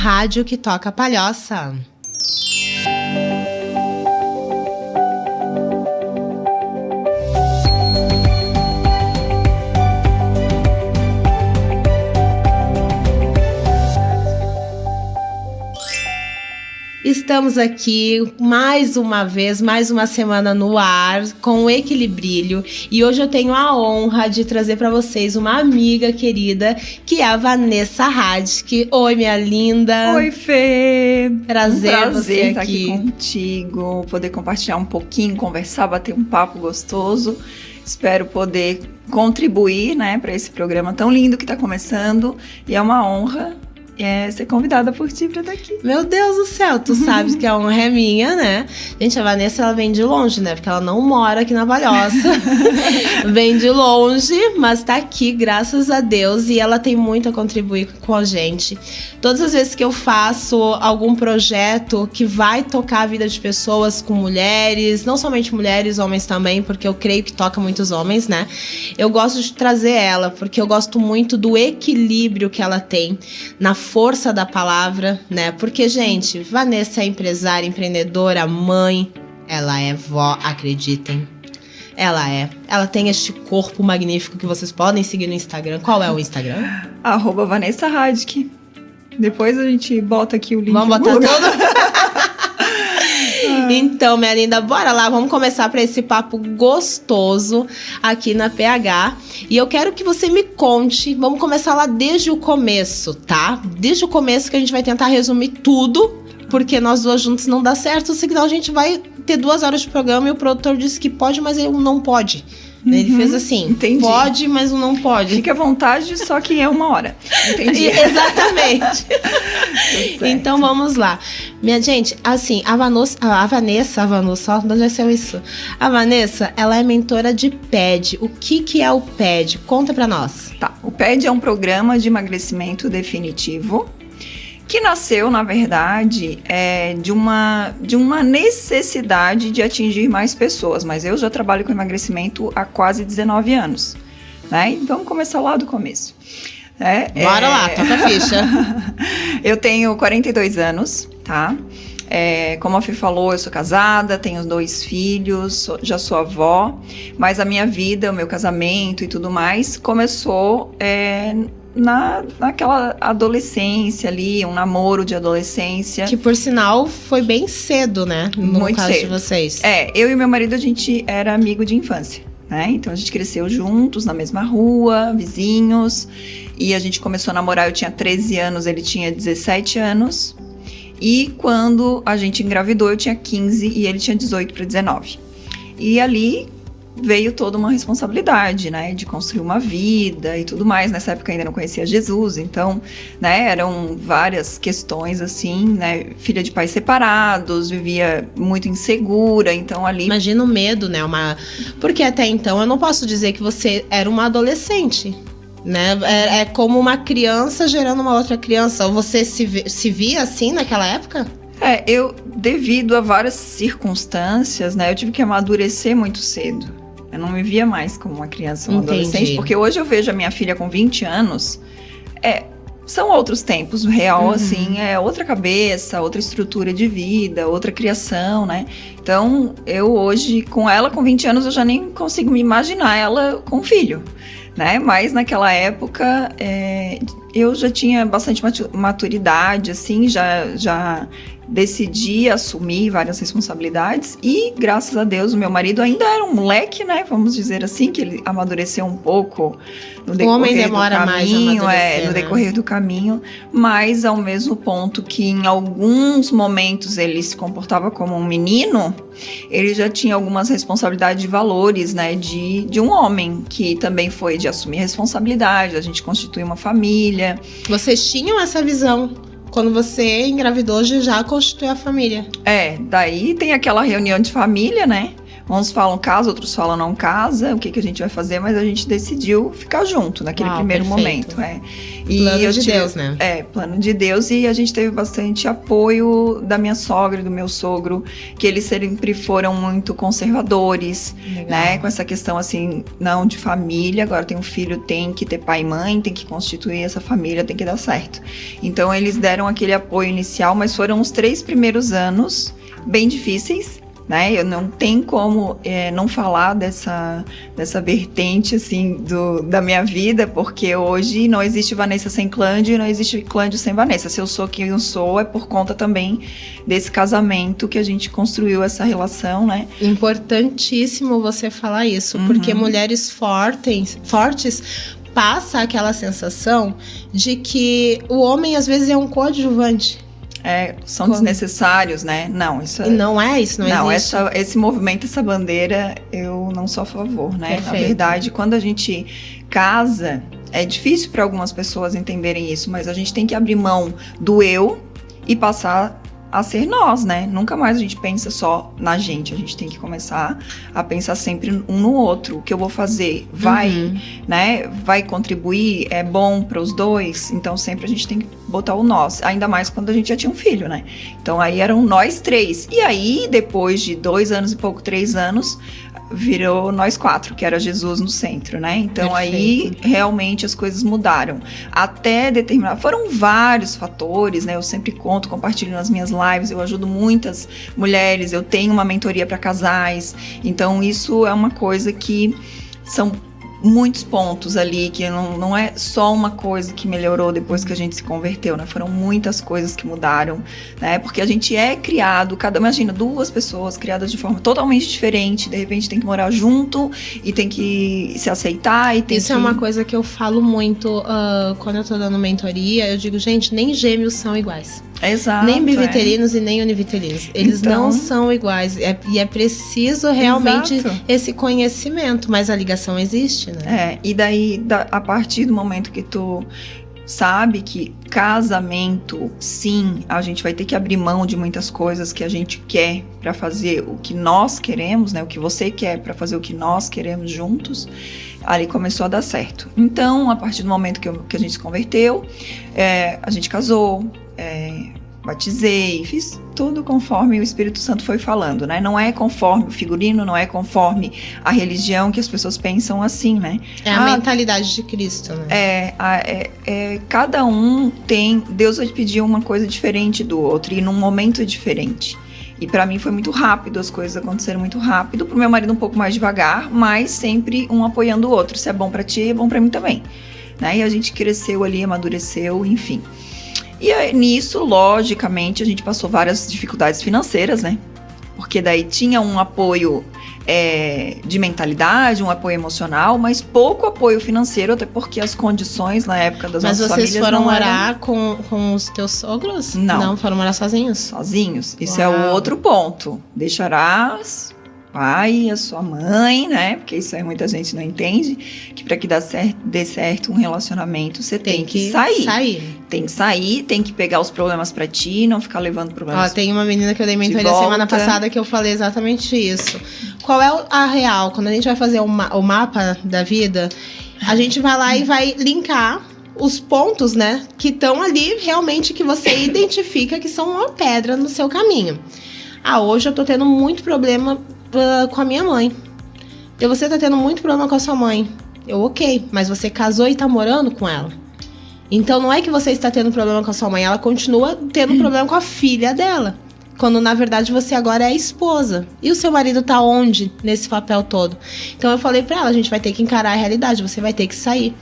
rádio que toca palhoça. Estamos aqui mais uma vez, mais uma semana no ar com o Equilibrilho, e hoje eu tenho a honra de trazer para vocês uma amiga querida, que é a Vanessa Radke. Oi, minha linda. Oi, Fê. Prazer você estar aqui contigo, poder compartilhar um pouquinho, conversar, bater um papo gostoso. Espero poder contribuir, né, para esse programa tão lindo que está começando, e é uma honra ser convidada por ti pra estar aqui. Meu Deus do céu, tu sabes que a honra é minha, né? Gente, a Vanessa, ela vem de longe, né? Porque ela não mora aqui na Palhoça. Vem de longe, mas tá aqui, graças a Deus. E ela tem muito a contribuir com a gente. Todas as vezes que eu faço algum projeto que vai tocar a vida de pessoas com mulheres, não somente mulheres, homens também, porque eu creio que toca muitos homens, né? Eu gosto de trazer ela, porque eu gosto muito do equilíbrio que ela tem na força da palavra, né? Porque, gente, Vanessa é empresária, empreendedora, mãe, ela é vó, acreditem. Ela tem este corpo magnífico que vocês podem seguir no Instagram. Qual é o Instagram? @Vanessa Radke. Depois a gente bota aqui o link. Vamos botar tudo? Então, minha linda, bora lá, vamos começar para esse papo gostoso aqui na PH. E eu quero que você me conte, vamos começar lá desde o começo, tá? Desde o começo, que a gente vai tentar resumir tudo, porque nós duas juntos não dá certo, senão a gente vai ter 2 horas de programa e o produtor disse que pode, mas ele não pode. Ele fez assim, entendi. Pode, mas não pode. Fique à vontade, só que é 1 hora. Entendi. Exatamente. Então vamos lá. Minha gente, assim, a Vanessa, ó, onde é seu isso? A Vanessa, ela é mentora de PED. O que é o PED? Conta pra nós. Tá, o PED é um programa de emagrecimento definitivo, que nasceu, na verdade, de uma necessidade de atingir mais pessoas. Mas eu já trabalho com emagrecimento há quase 19 anos, né? E vamos começar lá do começo. Bora lá, toca a ficha. Eu tenho 42 anos, tá? Como a Fê falou, eu sou casada, tenho 2 filhos, já sou avó. Mas a minha vida, o meu casamento e tudo mais começou naquela adolescência ali, um namoro de adolescência. Que, por sinal, foi bem cedo, né? No caso de vocês. Eu e meu marido, a gente era amigo de infância, né? Então, a gente cresceu juntos, na mesma rua, vizinhos. E a gente começou a namorar, eu tinha 13 anos, ele tinha 17 anos. E quando a gente engravidou, eu tinha 15 e ele tinha 18 para 19. E ali veio toda uma responsabilidade, né, de construir uma vida e tudo mais. Nessa época eu ainda não conhecia Jesus, então, né, eram várias questões assim, né, filha de pais separados, vivia muito insegura, então ali... Imagina o medo, né, porque até então eu não posso dizer que você era uma adolescente, né, é como uma criança gerando uma outra criança. Você se via assim naquela época? Eu, devido a várias circunstâncias, né, eu tive que amadurecer muito cedo. Eu não me via mais como uma criança, uma adolescente, porque hoje eu vejo a minha filha com 20 anos, são outros tempos, real, assim, é outra cabeça, outra estrutura de vida, outra criação, né? Então, eu hoje, com ela com 20 anos, eu já nem consigo me imaginar ela com filho, né? Mas naquela época, eu já tinha bastante maturidade, assim, já decidi assumir várias responsabilidades e, graças a Deus, o meu marido ainda era um moleque, né? Vamos dizer assim, que ele amadureceu um pouco no decorrer do caminho. O homem demora mais a amadurecer, no decorrer do caminho, mas ao mesmo ponto que em alguns momentos ele se comportava como um menino, ele já tinha algumas responsabilidades de valores, né? De um homem, que também foi de assumir responsabilidade, a gente constituir uma família. Vocês tinham essa visão? Quando você engravidou, já constituiu a família. Daí tem aquela reunião de família, né? Uns falam casa, outros falam não casa, o que a gente vai fazer, mas a gente decidiu ficar junto naquele primeiro momento. E plano de Deus, né? Plano de Deus, e a gente teve bastante apoio da minha sogra e do meu sogro, que eles sempre foram muito conservadores, né? Com essa questão assim, não de família, agora tem um filho, tem que ter pai e mãe, tem que constituir essa família, tem que dar certo. Então eles deram aquele apoio inicial, mas foram os 3 primeiros anos bem difíceis, né? Eu não tenho como não falar dessa vertente assim da minha vida, porque hoje não existe Vanessa sem Clândio e não existe Clândio sem Vanessa. Se eu sou quem eu sou, é por conta também desse casamento que a gente construiu essa relação, né? Importantíssimo você falar isso, porque mulheres fortes passa aquela sensação de que o homem às vezes é um coadjuvante. São desnecessários, né? Não, isso não é isso, não existe. Esse movimento, essa bandeira, eu não sou a favor, né? Perfeito. Na verdade, quando a gente casa, é difícil para algumas pessoas entenderem isso, mas a gente tem que abrir mão do eu e passar a ser nós, né? Nunca mais a gente pensa só na gente, a gente tem que começar a pensar sempre um no outro. O que eu vou fazer vai contribuir, é bom para os dois, então sempre a gente tem que botar o nós, ainda mais quando a gente já tinha um filho, né? Então aí eram nós 3, e aí depois de 2 anos e pouco, 3 anos, virou nós 4, que era Jesus no centro, né? Então aí realmente as coisas mudaram. Até determinar, foram vários fatores, né? Eu sempre conto, compartilho nas minhas lives, eu ajudo muitas mulheres, eu tenho uma mentoria para casais, então isso é uma coisa que são muitos pontos ali, que não é só uma coisa que melhorou depois que a gente se converteu, né? Foram muitas coisas que mudaram, né? Porque a gente é criado, imagina, 2 pessoas criadas de forma totalmente diferente, de repente tem que morar junto e tem que se aceitar e tem Isso é uma coisa que eu falo muito quando eu tô dando mentoria, eu digo, gente, nem gêmeos são iguais. Exato, nem biviterinos e nem univiterinos. Eles não são iguais. E é preciso realmente esse conhecimento. Mas a ligação existe, né? E daí, a partir do momento que tu sabe que casamento, sim, a gente vai ter que abrir mão de muitas coisas que a gente quer para fazer o que nós queremos, né? O que você quer para fazer o que nós queremos juntos. Ali começou a dar certo. Então, a partir do momento que a gente se converteu, a gente casou, batizei, fiz tudo conforme o Espírito Santo foi falando, né? Não é conforme o figurino, não é conforme a religião, que as pessoas pensam assim, né? É a mentalidade de Cristo, né? Cada um tem... Deus vai pedir uma coisa diferente do outro e num momento diferente. E pra mim foi muito rápido, as coisas aconteceram muito rápido. Pro meu marido um pouco mais devagar, mas sempre um apoiando o outro. Se é bom pra ti, é bom pra mim também, né? E a gente cresceu ali, amadureceu, enfim. E aí, nisso, logicamente, a gente passou várias dificuldades financeiras, né? Porque daí tinha um apoio de mentalidade, um apoio emocional, mas pouco apoio financeiro, até porque as condições na época das nossas famílias não eram... Mas vocês foram morar com os teus sogros? Não, foram morar sozinhos? Sozinhos. Isso é o outro ponto. Deixarás pai, a sua mãe, né? Porque isso aí muita gente não entende, que para que dê certo um relacionamento, você tem que sair. Tem que sair, tem que pegar os problemas pra ti, não ficar levando problemas. Tem uma menina que eu dei mentoria semana passada que eu falei exatamente isso. Qual é a real? Quando a gente vai fazer o mapa da vida, a gente vai lá e vai linkar os pontos, né, que estão ali realmente, que você identifica que são uma pedra no seu caminho. Hoje eu tô tendo muito problema com a minha mãe. E você tá tendo muito problema com a sua mãe. Ok, mas você casou e tá morando com ela. Então não é que você está tendo problema com a sua mãe, ela continua tendo problema com a filha dela. Quando na verdade você agora é a esposa. E o seu marido tá onde nesse papel todo? Então eu falei pra ela, a gente vai ter que encarar a realidade, você vai ter que sair.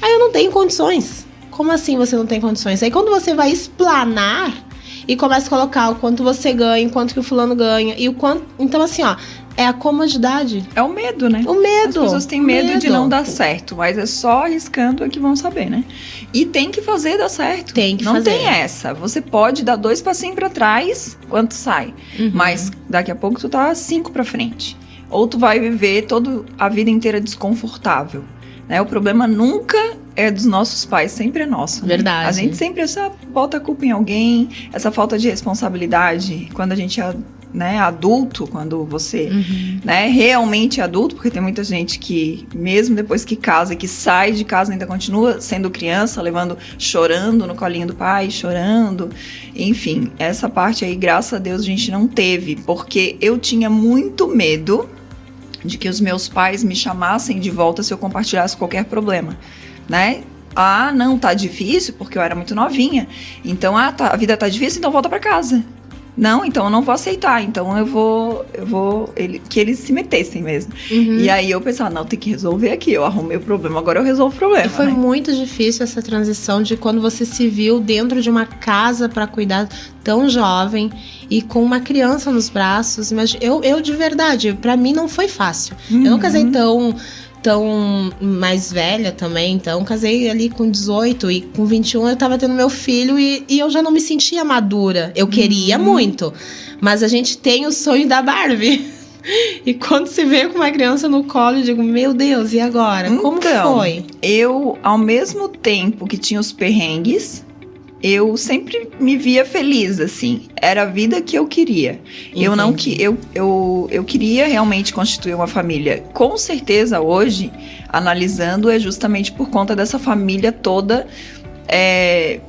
Aí eu não tenho condições. Como assim você não tem condições? Aí quando você vai explanar e começa a colocar o quanto você ganha, o quanto que o fulano ganha, e o quanto... Então, assim, é a comodidade. É o medo, né? O medo. As pessoas têm medo de não dar certo, mas é só arriscando que vão saber, né? E tem que fazer dar certo. Tem que fazer. Não tem essa. Você pode dar 2 passinhos pra trás, quanto sai. Mas daqui a pouco tu tá 5 pra frente. Ou tu vai viver toda a vida inteira desconfortável, né? O problema nunca é dos nossos pais, sempre é nosso. Verdade. Né? A gente sempre bota a culpa em alguém, essa falta de responsabilidade, quando a gente né, adulto, quando você, né, realmente adulto, porque tem muita gente que, mesmo depois que casa, que sai de casa, ainda continua sendo criança, chorando no colinho do pai, chorando. Enfim, essa parte aí, graças a Deus, a gente não teve, porque eu tinha muito medo de que os meus pais me chamassem de volta se eu compartilhasse qualquer problema, né? Ah, não, tá difícil, porque eu era muito novinha. Então, a vida tá difícil, então volta pra casa. Não, então eu não vou aceitar. Então eu vou que eles se metessem mesmo. E aí eu pensava, não, tem que resolver aqui. Eu arrumei o problema, agora eu resolvo o problema. E foi muito difícil essa transição de quando você se viu dentro de uma casa para cuidar tão jovem e com uma criança nos braços. Mas eu de verdade, para mim não foi fácil. Eu não casei tão mais velha também, então casei ali com 18 e com 21 eu tava tendo meu filho e eu já não me sentia madura. Eu queria muito, mas a gente tem o sonho da Barbie. E quando se vê com uma criança no colo, eu digo, meu Deus, e agora? Como foi? Eu, ao mesmo tempo que tinha os perrengues, eu sempre me via feliz, assim. Era a vida que eu queria. Eu queria realmente constituir uma família. Com certeza, hoje, analisando, é justamente por conta dessa família toda,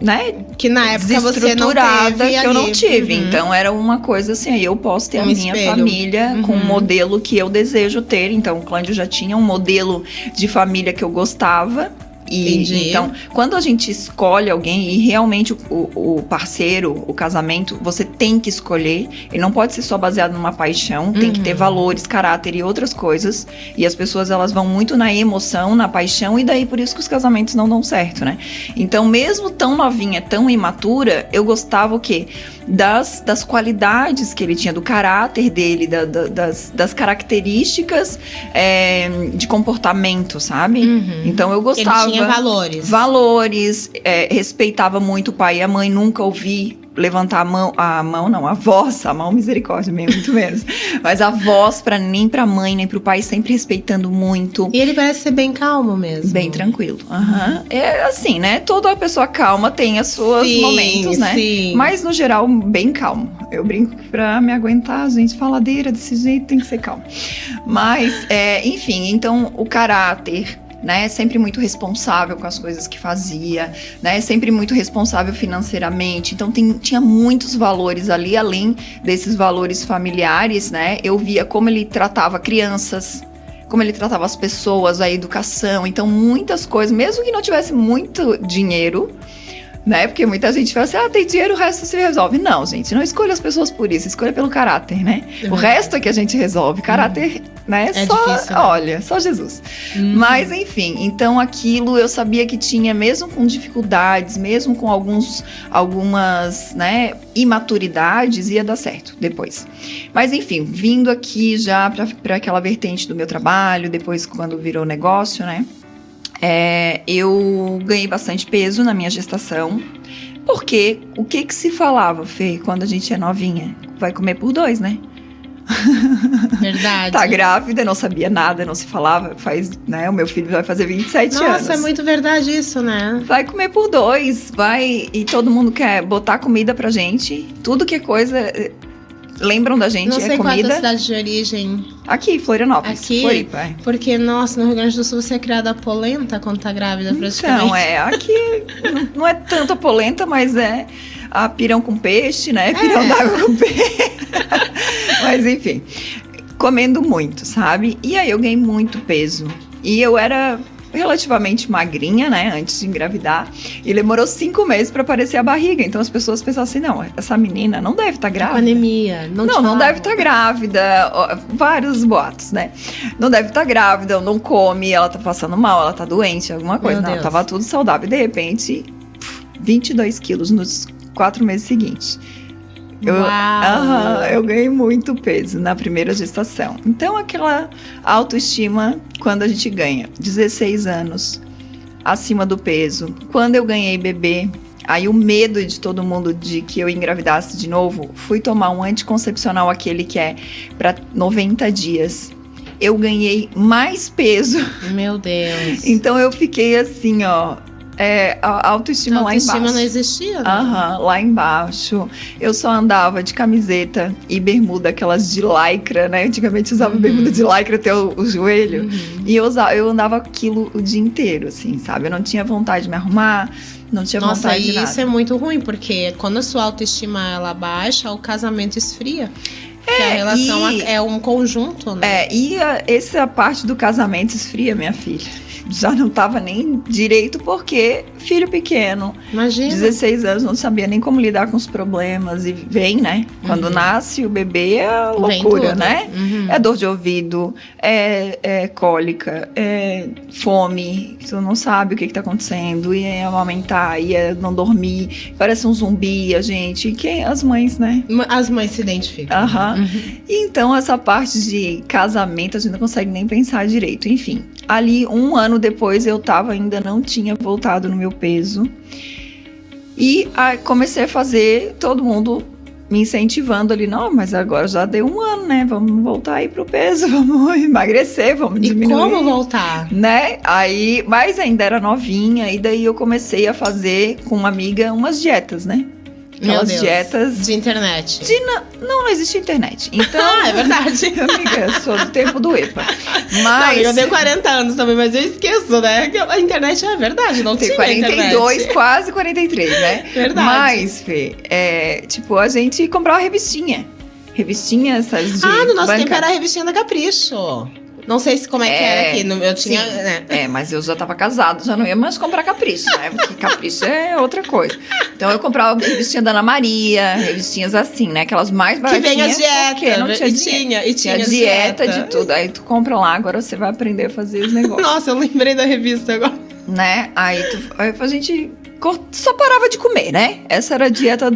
né? Que na época você não teve, que eu não tive. Então, era uma coisa assim, eu posso ter a minha família com um modelo que eu desejo ter. Então, o Clândio já tinha um modelo de família que eu gostava. Então, quando a gente escolhe alguém e realmente o parceiro, o casamento, você tem que escolher. Ele não pode ser só baseado numa paixão, tem que ter valores, caráter e outras coisas. E as pessoas, elas vão muito na emoção, na paixão, e daí por isso que os casamentos não dão certo, né? Então, mesmo tão novinha, tão imatura, eu gostava o quê? Das qualidades que ele tinha, do caráter dele, das características de comportamento, sabe? Então eu gostava. Ele tinha valores. Valores, respeitava muito o pai e a mãe, nunca ouvi levantar a mão, misericórdia, muito menos. Mas a voz nem pra mãe, nem pro pai, sempre respeitando muito. E ele parece ser bem calmo mesmo. Bem tranquilo. É assim, né? Toda pessoa calma tem os seus momentos, né? Sim. Mas, no geral, bem calmo. Eu brinco que pra me aguentar, gente, faladeira desse jeito tem que ser calmo. Mas, enfim, então, o caráter, né, sempre muito responsável com as coisas que fazia, né, sempre muito responsável financeiramente. Então tinha muitos valores ali, além desses valores familiares, né, eu via como ele tratava crianças, como ele tratava as pessoas, a educação. Então muitas coisas, mesmo que não tivesse muito dinheiro, né, porque muita gente fala assim, tem dinheiro, o resto se resolve. Não, gente, não escolha as pessoas por isso, escolha pelo caráter, né? O resto é que a gente resolve. Caráter, né, só, difícil, né? Olha, só Jesus. Mas, enfim, então aquilo eu sabia que tinha, mesmo com dificuldades, mesmo com algumas, né, imaturidades, ia dar certo depois. Mas, enfim, vindo aqui já para aquela vertente do meu trabalho, depois quando virou negócio, né? Eu ganhei bastante peso na minha gestação, porque o que se falava, Fê, quando a gente é novinha? Vai comer por 2, né? Verdade. Tá grávida, não sabia nada, não se falava, né? O meu filho vai fazer 27 anos. Nossa, é muito verdade isso, né? Vai comer por 2, e todo mundo quer botar comida pra gente, tudo que é coisa... Lembram da gente, não sei comida. Qual é a tua cidade de origem. Aqui, Florianópolis. Aqui, Floripa. Porque, nossa, no Rio Grande do Sul você é criada a polenta quando tá grávida, praticamente. Então, aqui não é tanto a polenta, mas é a pirão com peixe, né? Pirão d'água com peixe. Mas, enfim, comendo muito, sabe? E aí eu ganhei muito peso. E eu era relativamente magrinha, né, antes de engravidar, e demorou 5 meses pra aparecer a barriga. Então as pessoas pensavam assim, não, essa menina não deve estar grávida. Com anemia. Não deve estar grávida. Vários boatos, né? Não deve estar grávida, não come, ela tá passando mal, ela tá doente, alguma coisa. Não, tava tudo saudável. E de repente, 22 quilos nos 4 meses seguintes. Eu ganhei muito peso na primeira gestação. Então, aquela autoestima, quando a gente ganha 16 anos, acima do peso. Quando eu ganhei bebê, aí o medo de todo mundo de que eu engravidasse de novo, fui tomar um anticoncepcional, aquele que é para 90 dias. Eu ganhei mais peso. Meu Deus. Então, eu fiquei assim, a autoestima lá embaixo. A autoestima não existia, né? Lá embaixo. Eu só andava de camiseta e bermuda, aquelas de lycra, né? Antigamente usava bermuda de lycra até o joelho. E eu andava aquilo o dia inteiro, assim, sabe? Eu não tinha vontade de me arrumar, não tinha vontade de nada. Nossa, isso é muito ruim, porque quando a sua autoestima ela baixa, o casamento esfria. Porque a relação é um conjunto, né? Essa parte do casamento esfria, minha filha. Já não tava nem direito, porque filho pequeno, imagina, 16 anos, não sabia nem como lidar com os problemas. E vem, né? Quando nasce o bebê é loucura, né? É dor de ouvido, é cólica, é fome, tu não sabe o que tá acontecendo, e é amamentar, e é não dormir, parece um zumbi, a gente. As mães, né? As mães se identificam. E então, essa parte de casamento, a gente não consegue nem pensar direito. Enfim, ali 1 ano depois eu ainda não tinha voltado no meu peso. E aí comecei a fazer, todo mundo me incentivando ali, não, mas agora já deu 1 ano, né? Vamos voltar aí pro peso, vamos emagrecer, vamos diminuir. E como voltar? Né? Aí, mas ainda era novinha, e daí eu comecei a fazer com uma amiga umas dietas, né? Aquelas dietas de internet. Não existe internet. Então, é verdade. Amiga, eu sou do tempo do EPA. Mas eu tenho 40 anos também, mas eu esqueço, né? Que a internet é verdade, não tinha 42, internet. quase 43, né? Verdade. Mas, Fê, a gente comprava revistinha. Revistinha, essas de no nosso tempo era a revistinha da Capricho. Não sei como é que era aqui. Eu tinha. Né? Mas eu já tava casado, já não ia mais comprar Capricho, né? Porque Capricho é outra coisa. Então eu comprava revistinha da Ana Maria, revistinhas assim, né? Aquelas mais baratinhas. Que vem a dieta. Não tinha e tinha dieta de tudo. Aí tu compra lá, agora você vai aprender a fazer os negócios. Nossa, eu lembrei da revista agora. Né? Aí a gente só parava de comer, né? Essa era a dieta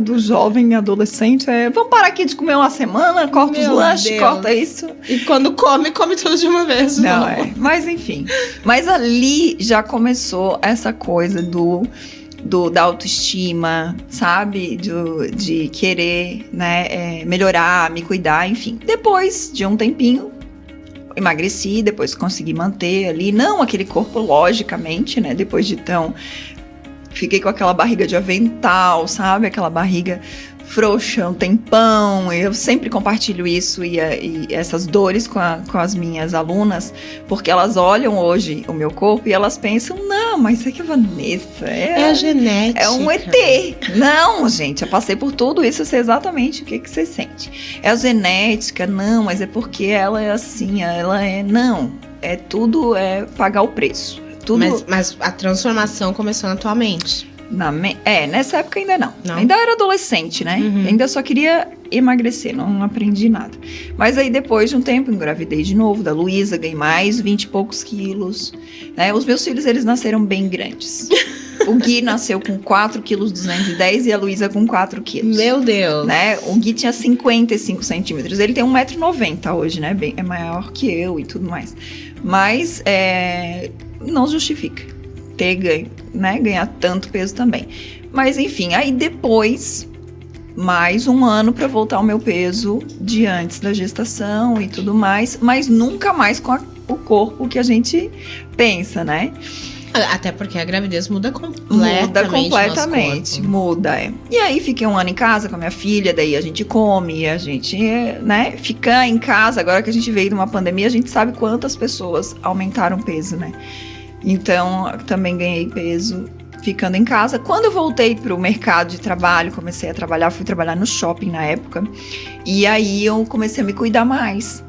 do jovem adolescente. Vamos parar aqui de comer uma semana, corta os lanches, corta isso. E quando come tudo de uma vez. Não. Mas enfim. Mas ali já começou essa coisa da autoestima, sabe? De querer, né? Melhorar, me cuidar, enfim. Depois de um tempinho, emagreci, depois consegui manter ali, não aquele corpo logicamente, né? Depois de fiquei com aquela barriga de avental, sabe? Aquela barriga frouxa um tempão. Eu sempre compartilho isso e essas dores com as minhas alunas, porque elas olham hoje o meu corpo e elas pensam, não, mas isso aqui é Vanessa. É a genética. É um ET. Não, gente, eu passei por tudo isso, eu sei exatamente o que você sente. É a genética, não, mas é porque ela é assim, ela é... Não, tudo é pagar o preço. Tudo... Mas a transformação começou na tua mente. Nessa época ainda não. Ainda era adolescente, né? Ainda só queria emagrecer, não aprendi nada. Mas aí depois de um tempo engravidei de novo da Luísa, ganhei mais 20 e poucos quilos, né? Os meus filhos, eles nasceram bem grandes. O Gui nasceu com 4,210 kg e a Luísa com 4 quilos. Meu Deus! Né? O Gui tinha 55 centímetros. Ele tem 1,90 m hoje, né? É maior que eu e tudo mais. Mas não justifica ter ganho, né? Ganhar tanto peso também. Mas enfim, aí depois, mais 1 ano para voltar ao meu peso de antes da gestação e tudo mais, mas nunca mais com o corpo que a gente pensa, né? Até porque a gravidez muda completamente. Muda. E aí fiquei 1 ano em casa com a minha filha, daí a gente come, a gente, né, fica em casa. Agora que a gente veio de uma pandemia, a gente sabe quantas pessoas aumentaram o peso, né? Então, também ganhei peso ficando em casa. Quando eu voltei pro mercado de trabalho, comecei a trabalhar, fui trabalhar no shopping na época, e aí eu comecei a me cuidar mais.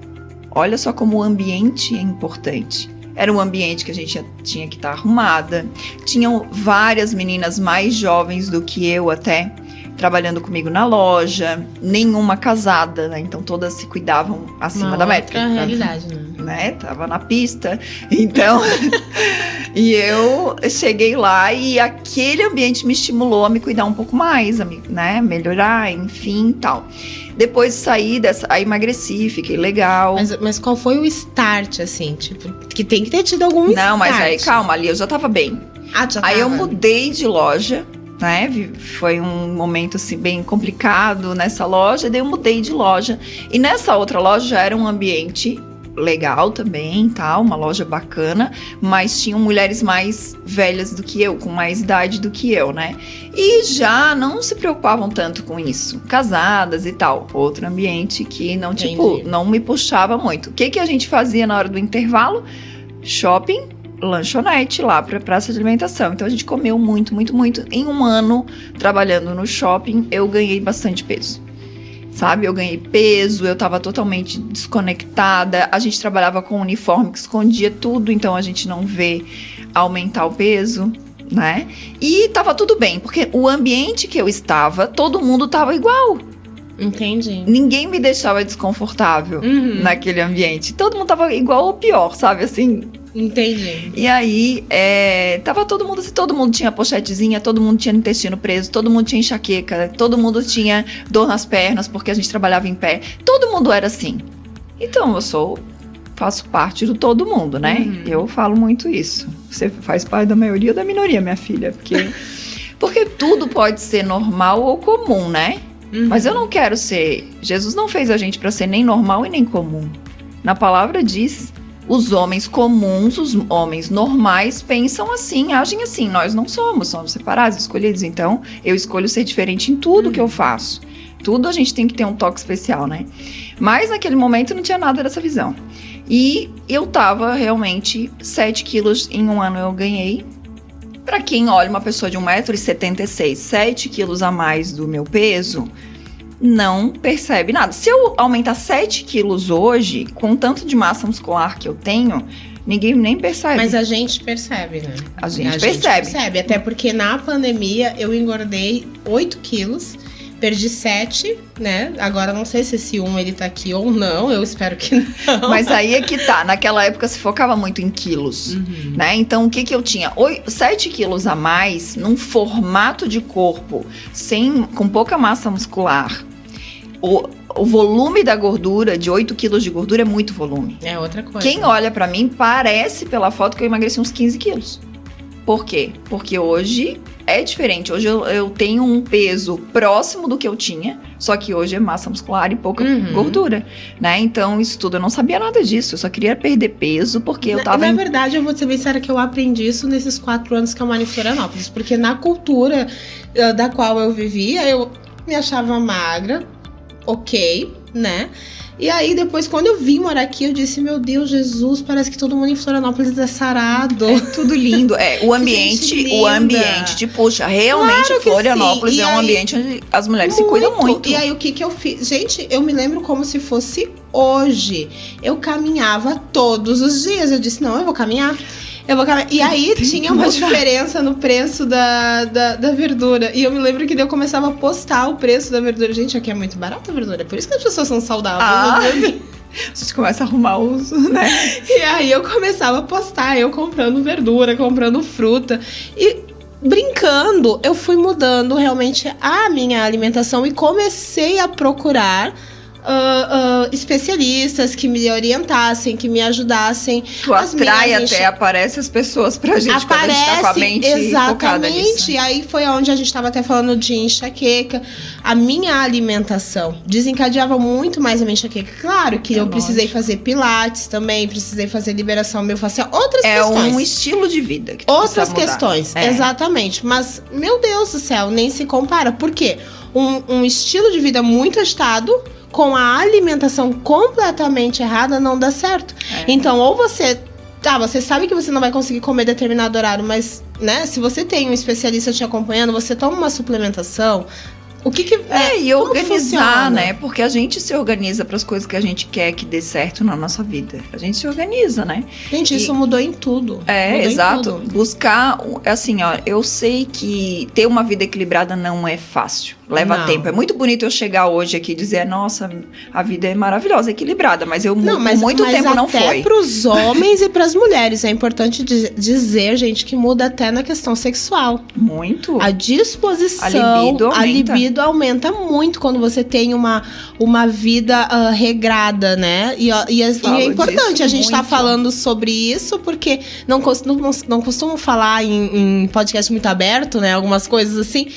Olha só como o ambiente é importante. Era um ambiente que a gente tinha que estar arrumada. Tinham várias meninas mais jovens do que eu até, trabalhando comigo na loja. Nenhuma casada, né? Então todas se cuidavam acima da métrica. É a realidade, né? Tava na pista. Então, e eu cheguei lá e aquele ambiente me estimulou a me cuidar um pouco mais, né? Melhorar, enfim, tal. Depois saí aí emagreci, fiquei legal. Mas qual foi o start, assim? Tipo, que tem que ter tido algum start. Não, mas aí, calma, ali eu já tava bem. Aí eu mudei de loja, né? Foi um momento, assim, bem complicado nessa loja. Daí eu mudei de loja. E nessa outra loja já era um ambiente legal também, tá? Uma loja bacana, mas tinham mulheres mais velhas do que eu, com mais idade do que eu, né? E já não se preocupavam tanto com isso, casadas e tal. Outro ambiente que não, não me puxava muito. O que a gente fazia na hora do intervalo? Shopping, lanchonete lá pra praça de alimentação. Então a gente comeu muito. Em um ano trabalhando no shopping, eu ganhei bastante peso. Sabe, eu ganhei peso, eu tava totalmente desconectada, a gente trabalhava com um uniforme que escondia tudo, então a gente não vê aumentar o peso, né? E tava tudo bem, porque o ambiente que eu estava, todo mundo tava igual. Entendi. Ninguém me deixava desconfortável naquele ambiente. Todo mundo tava igual ou pior, sabe, assim... Entendi. E aí, tava todo mundo assim, todo mundo tinha pochetezinha, todo mundo tinha intestino preso, todo mundo tinha enxaqueca, todo mundo tinha dor nas pernas, porque a gente trabalhava em pé. Todo mundo era assim. Então, faço parte do todo mundo, né? Eu falo muito isso. Você faz parte da maioria ou da minoria, minha filha? Porque tudo pode ser normal ou comum, né? Mas eu não quero ser... Jesus não fez a gente para ser nem normal e nem comum. Na palavra diz... Os homens comuns, os homens normais pensam assim, agem assim. Nós não somos separados, escolhidos. Então, eu escolho ser diferente em tudo que eu faço. Tudo a gente tem que ter um toque especial, né? Mas naquele momento não tinha nada dessa visão. E eu tava realmente 7 quilos em um ano eu ganhei. Pra quem olha uma pessoa de 1,76 m, 7 quilos a mais do meu peso... não percebe nada. Se eu aumentar 7 quilos hoje, com tanto de massa muscular que eu tenho, ninguém nem percebe. Mas a gente percebe, né? A gente percebe. Até porque na pandemia eu engordei 8 quilos, perdi 7, né? Agora não sei se esse 1 ele tá aqui ou não, eu espero que não. Mas aí é que tá, naquela época se focava muito em quilos, né? Então o que eu tinha? 7 quilos a mais, num formato de corpo, com pouca massa muscular. O volume da gordura, de 8 quilos de gordura, é muito volume. É outra coisa. Quem olha pra mim, parece pela foto que eu emagreci uns 15 quilos. Por quê? Porque hoje é diferente. Hoje eu tenho um peso próximo do que eu tinha, só que hoje é massa muscular e pouca gordura, né? Então, isso tudo, eu não sabia nada disso. Eu só queria perder peso porque eu tava... Na verdade, eu vou ser bem séria que eu aprendi isso nesses 4 anos que eu moro em Florianópolis. Porque na cultura da qual eu vivia, eu me achava magra, ok, né? E aí, depois, quando eu vim morar aqui, eu disse, meu Deus, Jesus, parece que todo mundo em Florianópolis é sarado. É tudo lindo. O ambiente te puxa. Realmente, claro, Florianópolis é um ambiente onde as mulheres se cuidam muito. E aí, o que eu fiz? Gente, eu me lembro como se fosse hoje. Eu caminhava todos os dias. Eu disse, não, eu vou caminhar. E aí tinha uma diferença no preço da verdura. E eu me lembro que eu começava a postar o preço da verdura. Gente, aqui é muito barato a verdura. É por isso que as pessoas são saudáveis. A gente começa a arrumar uso, né? E aí eu começava a postar, eu comprando verdura, comprando fruta. E brincando, eu fui mudando realmente a minha alimentação e comecei a procurar especialistas que me orientassem, que me ajudassem. Tu atrai até, aparece as pessoas pra gente quando a gente tá com a mente focada nisso. Exatamente, e aí foi onde a gente tava até falando de enxaqueca. A minha alimentação desencadeava muito mais a minha enxaqueca. Claro que eu precisei fazer pilates também, precisei fazer liberação miofascial, outras questões. É um estilo de vida que tu outras questões, exatamente. Mas, meu Deus do céu, nem se compara. Por quê? Um estilo de vida muito agitado, com a alimentação completamente errada, não dá certo. Então, ou você sabe que você não vai conseguir comer determinado horário, mas, né, se você tem um especialista te acompanhando, você toma uma suplementação. O que e organizar, né? Porque a gente se organiza para as coisas que a gente quer que dê certo na nossa vida. A gente se organiza, né? Gente, isso mudou em tudo. Exato. Buscar, assim, ó, eu sei que ter uma vida equilibrada não é fácil. Leva tempo. É muito bonito eu chegar hoje aqui e dizer, nossa, a vida é maravilhosa, equilibrada, mas por muito tempo não foi. Até pros homens e pras mulheres. É importante dizer, gente, que muda até na questão sexual. Muito. A disposição, a libido aumenta muito quando você tem uma vida regrada, né? E é importante a gente tá falando sobre isso, porque não costumo falar em podcast muito aberto, né? Algumas coisas assim.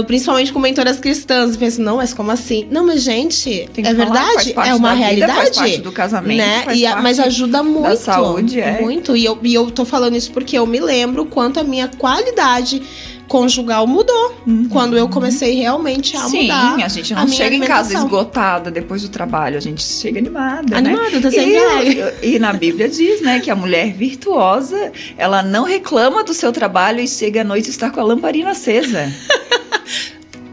principalmente com mentoras cristãs, penso, não, mas como assim? Não, mas gente, Tem que é falar, verdade, faz parte é uma da vida, realidade, faz parte do casamento, né? faz parte Mas ajuda muito, da saúde, muito. E eu tô falando isso porque eu me lembro quanto a minha qualidade conjugal mudou quando eu comecei realmente a mudar. Sim, a gente não chega em casa esgotada depois do trabalho, a gente chega animada, né? Tá sempre alegre. E na Bíblia diz, né, que a mulher virtuosa, ela não reclama do seu trabalho e chega à noite e está com a lamparina acesa.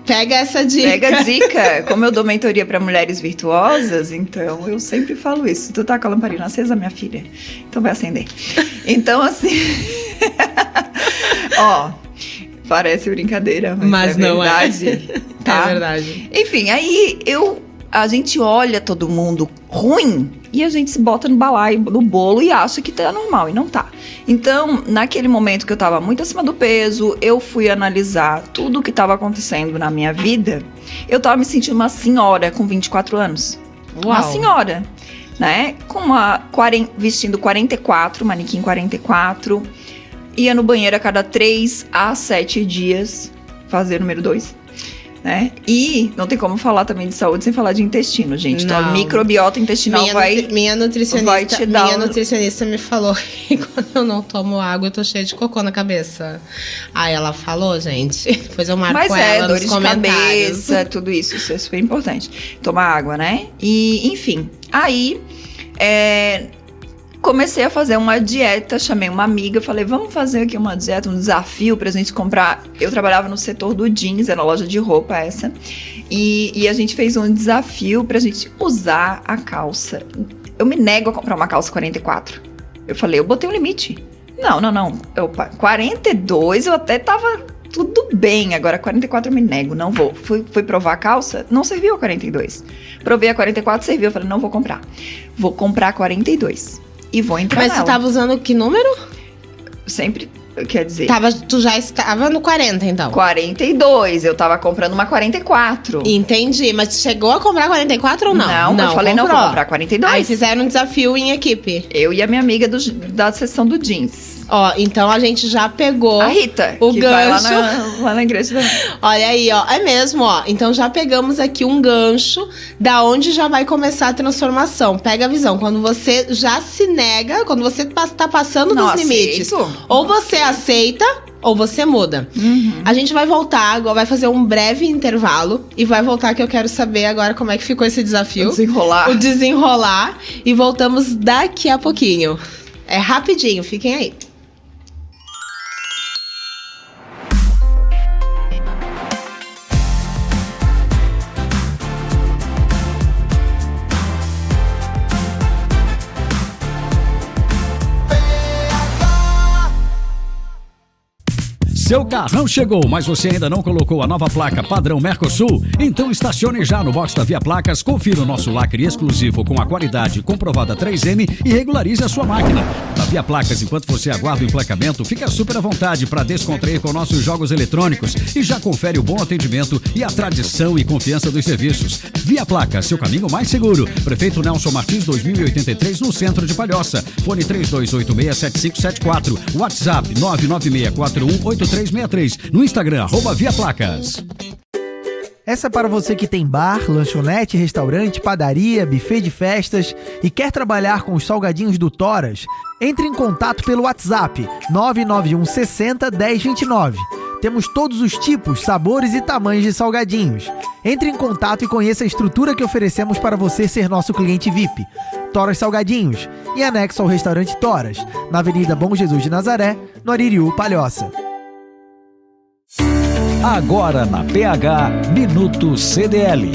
Pega essa dica. Pega a dica. Como eu dou mentoria para mulheres virtuosas, então eu sempre falo isso. Tu tá com a lamparina acesa, minha filha? Então vai acender. Então, assim... Ó... Parece brincadeira, mas é verdade. Não é. Tá? É verdade. Enfim, aí a gente olha todo mundo ruim e a gente se bota no balaio, no bolo e acha que tá normal, e não tá. Então, naquele momento que eu tava muito acima do peso, eu fui analisar tudo o que tava acontecendo na minha vida. Eu tava me sentindo uma senhora com 24 anos. Uau. Uma senhora, né? Vestindo 44, manequim 44... Ia no banheiro a cada 3 a 7 dias fazer número 2, né? E não tem como falar também de saúde sem falar de intestino, gente. Então, a microbiota intestinal minha nutricionista nutricionista me falou que quando eu não tomo água, eu tô cheia de cocô na cabeça. Aí ela falou, gente, depois eu marco ela nos comentários. Dores de cabeça, tudo isso é super importante. Tomar água, né? E, enfim, aí... comecei a fazer uma dieta, chamei uma amiga, falei, vamos fazer aqui uma dieta, um desafio pra gente comprar. Eu trabalhava no setor do jeans, era loja de roupa essa, e a gente fez um desafio pra gente usar a calça. Eu me nego a comprar uma calça 44. Eu falei, eu botei um limite. Não. 42 eu até tava tudo bem, agora 44 eu me nego, não vou. Fui provar a calça, não serviu a 42. Provei a 44, serviu, eu falei, não vou comprar. Vou comprar a 42. E vou entrar nela. Mas você tava usando que número? Sempre, quer dizer... Tu já estava no 40, então? 42, eu tava comprando uma 44. Entendi, mas chegou a comprar 44 ou não? Não, eu falei, comprou. Não, vou comprar 42. Aí fizeram um desafio em equipe. Eu e a minha amiga da seção do jeans. Ó, então a gente já pegou a Rita, o que gancho. Vai lá na igreja também. Olha aí, ó, é mesmo, ó. Então já pegamos aqui um gancho da onde já vai começar a transformação. Pega a visão, quando você já se nega, quando você tá passando dos limites, ou você aceita ou você muda. A gente vai voltar agora, vai fazer um breve intervalo e vai voltar que eu quero saber agora como é que ficou esse desafio. O desenrolar. E voltamos daqui a pouquinho. É rapidinho, fiquem aí. Seu carrão chegou, mas você ainda não colocou a nova placa padrão Mercosul? Então estacione já no box da Via Placas, confira o nosso lacre exclusivo com a qualidade comprovada 3M e regularize a sua máquina. Na Via Placas, enquanto você aguarda o emplacamento, fica super à vontade para descontrair com nossos jogos eletrônicos e já confere o bom atendimento e a tradição e confiança dos serviços. Via Placas, seu caminho mais seguro. Prefeito Nelson Martins, 2083, no centro de Palhoça. Fone 32867574. WhatsApp 996418363. No Instagram, @Via Placas. Essa é para você que tem bar, lanchonete, restaurante, padaria, buffet de festas e quer trabalhar com os salgadinhos do Toras. Entre em contato pelo WhatsApp 991 60 1029. Temos todos os tipos, sabores e tamanhos de salgadinhos. Entre em contato e conheça a estrutura que oferecemos para você ser nosso cliente VIP. Toras Salgadinhos, em anexo ao restaurante Toras, na Avenida Bom Jesus de Nazaré, no Aririú, Palhoça. Agora na PH, Minuto CDL.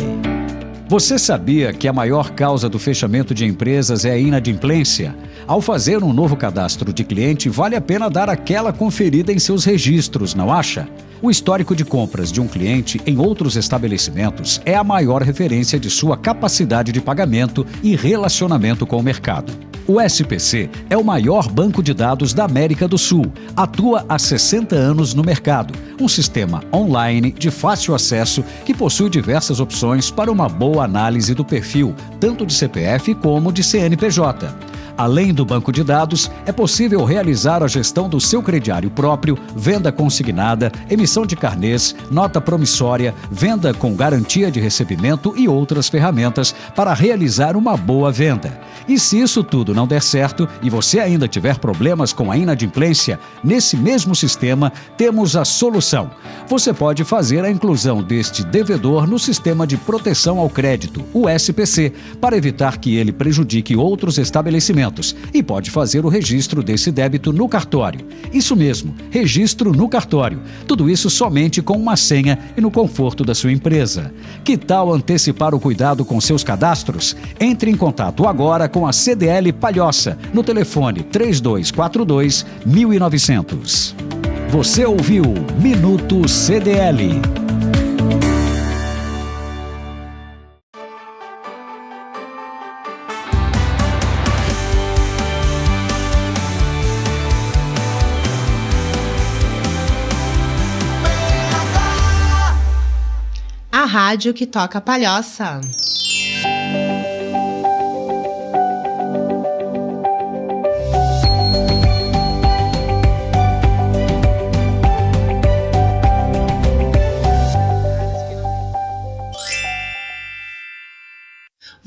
Você sabia que a maior causa do fechamento de empresas é a inadimplência? Ao fazer um novo cadastro de cliente, vale a pena dar aquela conferida em seus registros, não acha? O histórico de compras de um cliente em outros estabelecimentos é a maior referência de sua capacidade de pagamento e relacionamento com o mercado. O SPC é o maior banco de dados da América do Sul. Atua há 60 anos no mercado. Um sistema online de fácil acesso que possui diversas opções para uma boa análise do perfil, tanto de CPF como de CNPJ. Além do banco de dados, é possível realizar a gestão do seu crediário próprio, venda consignada, emissão de carnês, nota promissória, venda com garantia de recebimento e outras ferramentas para realizar uma boa venda. E se isso tudo não der certo e você ainda tiver problemas com a inadimplência, nesse mesmo sistema temos a solução. Você pode fazer a inclusão deste devedor no Sistema de Proteção ao Crédito, o SPC, para evitar que ele prejudique outros estabelecimentos. E pode fazer o registro desse débito no cartório. Isso mesmo, registro no cartório. Tudo isso somente com uma senha e no conforto da sua empresa. Que tal antecipar o cuidado com seus cadastros? Entre em contato agora com a CDL Palhoça, no telefone 3242-1900. Você ouviu Minuto CDL. A rádio que toca Palhoça.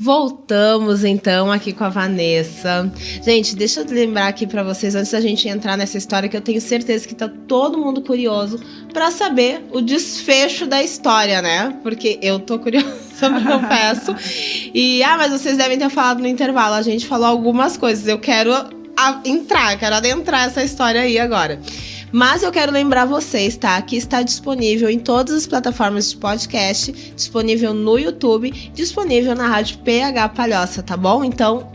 Voltamos então aqui com a Vanessa. Gente, deixa eu lembrar aqui pra vocês, antes da gente entrar nessa história, que eu tenho certeza que tá todo mundo curioso pra saber o desfecho da história, né? Porque eu tô curiosa, eu confesso. E, mas vocês devem ter falado no intervalo, a gente falou algumas coisas. Eu quero adentrar essa história aí agora. Mas eu quero lembrar vocês, tá? Que está disponível em todas as plataformas de podcast, disponível no YouTube, disponível na rádio PH Palhoça, tá bom? Então,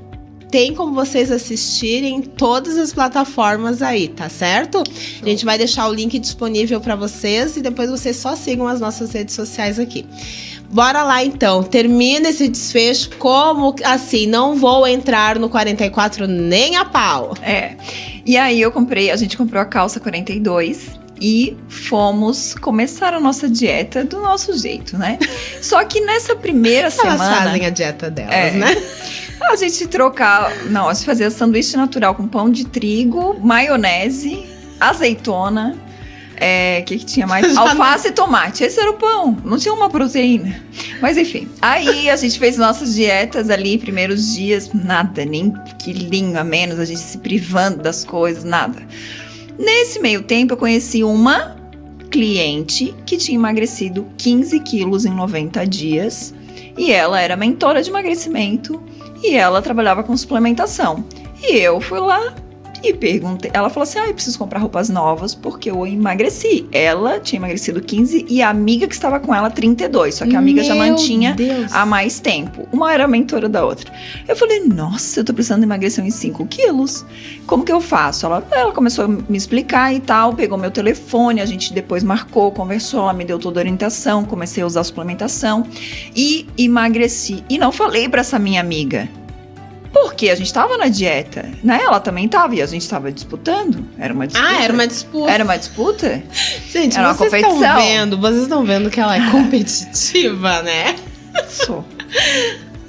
tem como vocês assistirem em todas as plataformas aí, tá certo? A gente vai deixar o link disponível para vocês e depois vocês só sigam as nossas redes sociais aqui. Bora lá então, termina esse desfecho como assim, não vou entrar no 44 nem a pau. E aí a gente comprou a calça 42 e fomos começar a nossa dieta do nosso jeito, né? Só que nessa primeira semana... Elas fazem a dieta delas, né? A gente fazia sanduíche natural com pão de trigo, maionese, azeitona... que tinha mais? Alface e tomate. Esse era o pão. Não tinha uma proteína. Mas enfim. Aí a gente fez nossas dietas ali, primeiros dias. Nada, nem quilinho a menos. A gente se privando das coisas, nada. Nesse meio tempo, eu conheci uma cliente que tinha emagrecido 15 quilos em 90 dias. E ela era mentora de emagrecimento. E ela trabalhava com suplementação. E eu fui lá e perguntei, ela falou assim, eu preciso comprar roupas novas porque eu emagreci. Ela tinha emagrecido 15 e a amiga que estava com ela 32, só que a amiga já mantinha há mais tempo. Uma era mentora da outra. Eu falei, nossa, eu tô precisando emagrecer uns 5 quilos. Como que eu faço? Ela começou a me explicar e tal, pegou meu telefone, a gente depois marcou, conversou, ela me deu toda a orientação, comecei a usar a suplementação e emagreci. E não falei pra essa minha amiga. Porque a gente tava na dieta, né? Ela também tava e a gente tava disputando. Era uma disputa. Era uma disputa. Era uma disputa? Gente, era vocês estão vendo que ela é competitiva, né? Sou.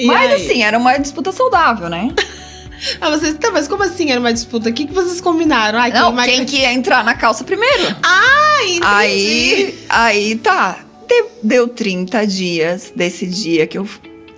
Mas aí? Assim, era uma disputa saudável, né? Mas como assim era uma disputa? O que vocês combinaram? Quem que ia entrar na calça primeiro? Entendi. Aí tá. Deu 30 dias desse dia que eu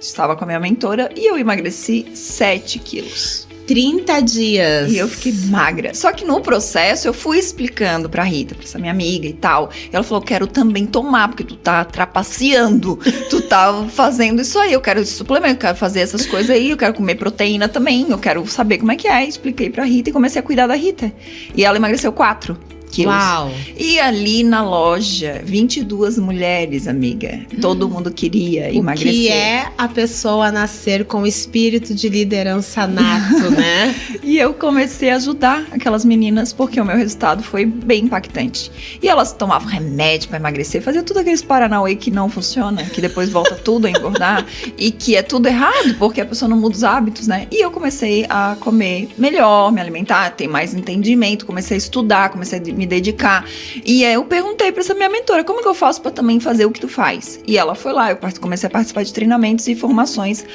estava com a minha mentora e eu emagreci 7 quilos. 30 dias. E eu fiquei magra. Só que no processo eu fui explicando pra Rita, pra essa minha amiga e tal. E ela falou, quero também tomar, porque tu tá trapaceando. Tu tá fazendo isso aí. Eu quero esse suplemento, eu quero fazer essas coisas aí. Eu quero comer proteína também. Eu quero saber como é que é. Expliquei pra Rita e comecei a cuidar da Rita. E ela emagreceu 4 quilos. Uau. E ali na loja, 22 mulheres, amiga. Todo mundo queria emagrecer. O que é a pessoa nascer com espírito de liderança nato, né? E eu comecei a ajudar aquelas meninas, porque o meu resultado foi bem impactante. E elas tomavam remédio pra emagrecer, fazia tudo aqueles paranauê que não funciona, que depois volta tudo a engordar, e que é tudo errado, porque a pessoa não muda os hábitos, né? E eu comecei a comer melhor, me alimentar, ter mais entendimento, comecei a estudar, comecei a me dedicar. E aí eu perguntei pra essa minha mentora, como que eu faço pra também fazer o que tu faz? E ela foi lá, eu comecei a participar de treinamentos e formações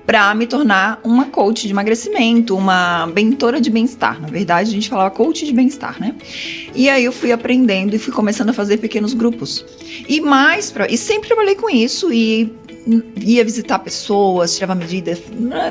pra me tornar uma coach de emagrecimento, uma mentora de bem-estar. Na verdade, a gente falava coach de bem-estar, né? E aí eu fui aprendendo e fui começando a fazer pequenos grupos. E sempre trabalhei com isso e ia visitar pessoas, tirava medidas,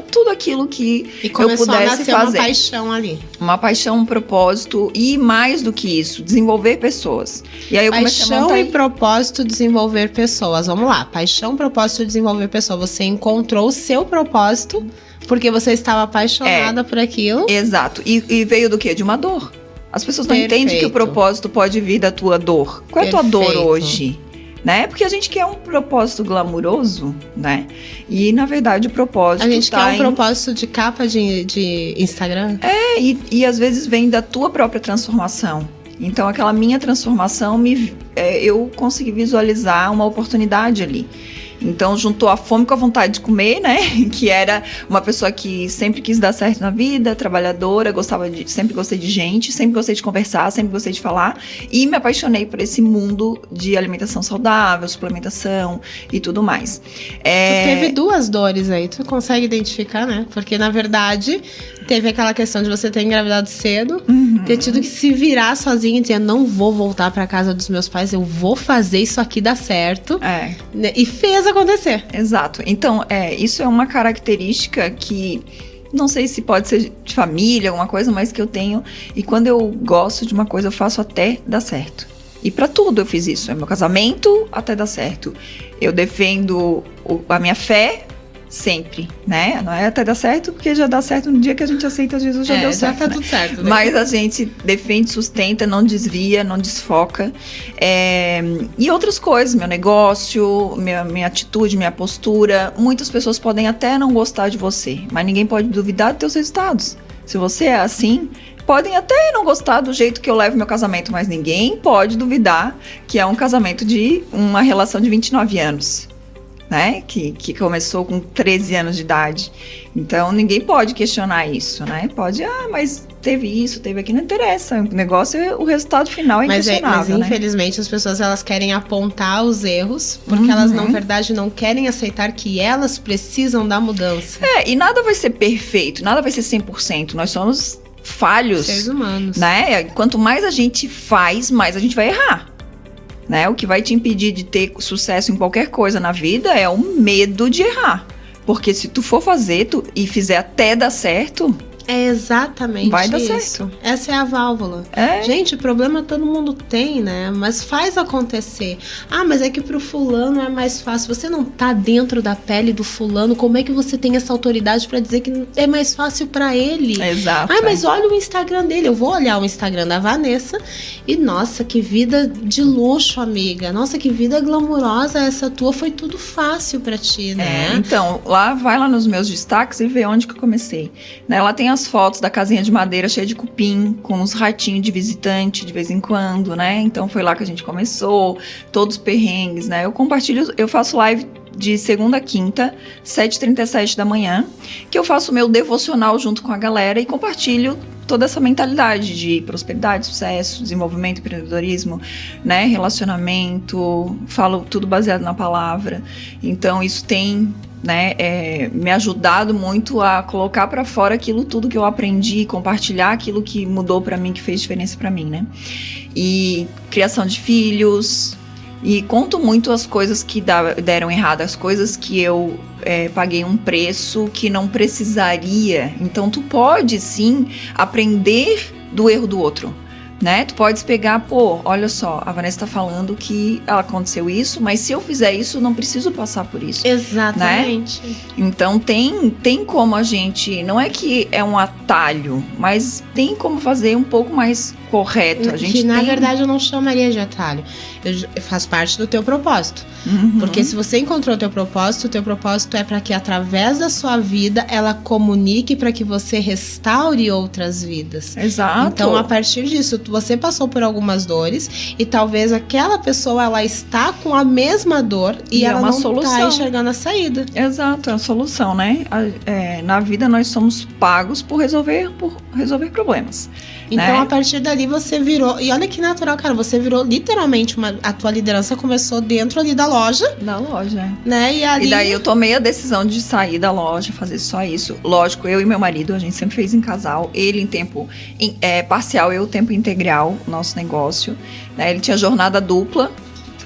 tudo aquilo que eu pudesse fazer. E começou a nascer uma paixão ali. Uma paixão, um propósito e mais do que isso, desenvolver pessoas. E aí eu comecei a montar... Paixão e propósito, desenvolver pessoas. Vamos lá, paixão, propósito, desenvolver pessoas. Você encontrou o seu propósito porque você estava apaixonada por aquilo. Exato. E veio do quê? De uma dor. As pessoas não entendem que o propósito pode vir da tua dor. Qual é a tua dor hoje? Né? Porque a gente quer um propósito glamuroso, né? E, na verdade, o propósito a gente quer um propósito de capa de Instagram? E às vezes vem da tua própria transformação. Então, aquela minha transformação, eu consegui visualizar uma oportunidade ali. Então, juntou a fome com a vontade de comer, né? Que era uma pessoa que sempre quis dar certo na vida, trabalhadora, sempre gostei de gente, sempre gostei de conversar, sempre gostei de falar. E me apaixonei por esse mundo de alimentação saudável, suplementação e tudo mais. Tu teve duas dores aí, tu consegue identificar, né? Porque, na verdade, teve aquela questão de você ter engravidado cedo, ter tido que se virar sozinha e dizer, não vou voltar pra casa dos meus pais, eu vou fazer isso aqui dar certo. E fez acontecer. Exato. Então, isso é uma característica que não sei se pode ser de família, alguma coisa, mas que eu tenho. E quando eu gosto de uma coisa, eu faço até dar certo. E pra tudo eu fiz isso. É meu casamento até dar certo. Eu defendo a minha fé sempre, né? Não é até dar certo, porque já dá certo no dia que a gente aceita Jesus, já deu certo. Já tá tudo certo, né? Mas a gente defende, sustenta, não desvia, não desfoca. E outras coisas, meu negócio, minha atitude, minha postura. Muitas pessoas podem até não gostar de você, mas ninguém pode duvidar dos teus resultados. Se você é assim, podem até não gostar do jeito que eu levo meu casamento, mas ninguém pode duvidar que é um casamento de uma relação de 29 anos. Né? Que começou com 13 anos de idade. Então, ninguém pode questionar isso, né? Pode, mas teve isso, teve aquilo, não interessa. O negócio, o resultado final é inquestionável, mas infelizmente, as pessoas, elas querem apontar os erros, porque elas, na verdade, não querem aceitar que elas precisam da mudança. E nada vai ser perfeito, nada vai ser 100%. Nós somos falhos. Seres humanos. Né? Quanto mais a gente faz, mais a gente vai errar. Né? O que vai te impedir de ter sucesso em qualquer coisa na vida é o medo de errar. Porque se tu for fazer e fizer até dar certo... É exatamente vai dar isso. Certo. Essa é a válvula. Gente, problema todo mundo tem, né? Mas faz acontecer. Mas é que pro fulano é mais fácil. Você não tá dentro da pele do fulano. Como é que você tem essa autoridade pra dizer que é mais fácil pra ele? Exato. Mas olha o Instagram dele. Eu vou olhar o Instagram da Vanessa e, nossa, que vida de luxo, amiga. Nossa, que vida glamurosa essa tua. Foi tudo fácil pra ti, né? Então, vai lá nos meus destaques e vê onde que eu comecei. Né? Lá tem as fotos da casinha de madeira cheia de cupim, com uns ratinhos de visitante de vez em quando, né? Então foi lá que a gente começou, todos os perrengues, né? Eu faço live de segunda a quinta, 7h37 da manhã, que eu faço o meu devocional junto com a galera e compartilho toda essa mentalidade de prosperidade, sucesso, desenvolvimento, empreendedorismo, né? Relacionamento, falo tudo baseado na palavra. Então isso tem... né, me ajudado muito a colocar pra fora aquilo tudo que eu aprendi, compartilhar aquilo que mudou pra mim, que fez diferença pra mim, né? E criação de filhos, e conto muito as coisas que deram errado, as coisas que eu paguei um preço que não precisaria. Então tu pode sim aprender do erro do outro. Né? Tu podes pegar, olha só, a Vanessa tá falando que aconteceu isso, mas se eu fizer isso, eu não preciso passar por isso. Exatamente. Né? Então tem como a gente, não é que é um atalho, mas tem como fazer um pouco mais correto. Na verdade, eu não chamaria de atalho. faz parte do teu propósito. Porque se você encontrou o teu propósito é para que através da sua vida ela comunique para que você restaure outras vidas. Exato. Então, a partir disso, você passou por algumas dores e talvez aquela pessoa, ela está com a mesma dor e ela não está enxergando a saída. Exato, é a solução, né? Na vida nós somos pagos por resolver problemas. Então, né? A partir dali você virou... E olha que natural, cara. Você virou literalmente a tua liderança começou dentro ali da loja. Da loja. Né? E daí eu tomei a decisão de sair da loja, fazer só isso. Lógico, eu e meu marido, a gente sempre fez em casal. Ele em tempo parcial, eu tempo integral, nosso negócio. Né? Ele tinha jornada dupla.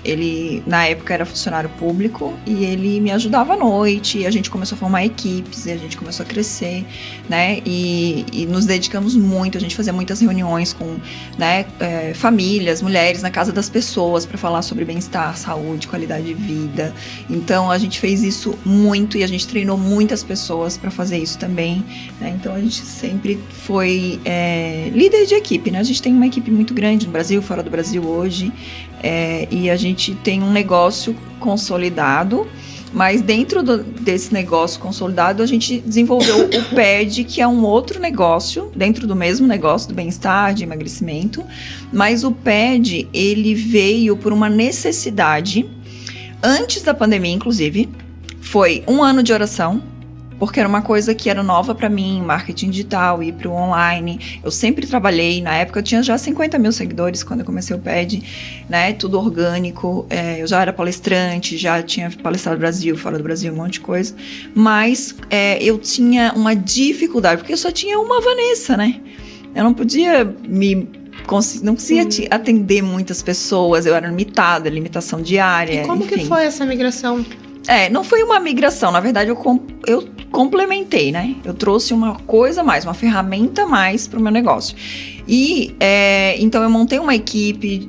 Ele, na época, era funcionário público e ele me ajudava à noite. E a gente começou a formar equipes e a gente começou a crescer, né? E nos dedicamos muito. A gente fazia muitas reuniões com, né, famílias, mulheres na casa das pessoas para falar sobre bem-estar, saúde, qualidade de vida. Então, a gente fez isso muito e a gente treinou muitas pessoas para fazer isso também, né? Então, a gente sempre foi líder de equipe, né? A gente tem uma equipe muito grande no Brasil, fora do Brasil hoje. E a gente tem um negócio consolidado, mas dentro desse negócio consolidado a gente desenvolveu o PED, que é um outro negócio, dentro do mesmo negócio do bem-estar, de emagrecimento, mas o PED, ele veio por uma necessidade, antes da pandemia inclusive, foi 1 ano de oração, porque era uma coisa que era nova para mim, marketing digital, ir para o online. Eu sempre trabalhei, na época eu tinha já 50 mil seguidores quando eu comecei o PED, né? Tudo orgânico, eu já era palestrante, já tinha palestrado no Brasil, fora do Brasil, um monte de coisa. Mas eu tinha uma dificuldade, porque eu só tinha uma Vanessa, né? Eu não podia não conseguia atender muitas pessoas, eu era limitada, limitação diária. E como enfim. que foi essa migração? Não foi uma migração, na verdade eu complementei, né? Eu trouxe uma coisa a mais, uma ferramenta a mais para o meu negócio. E então eu montei uma equipe,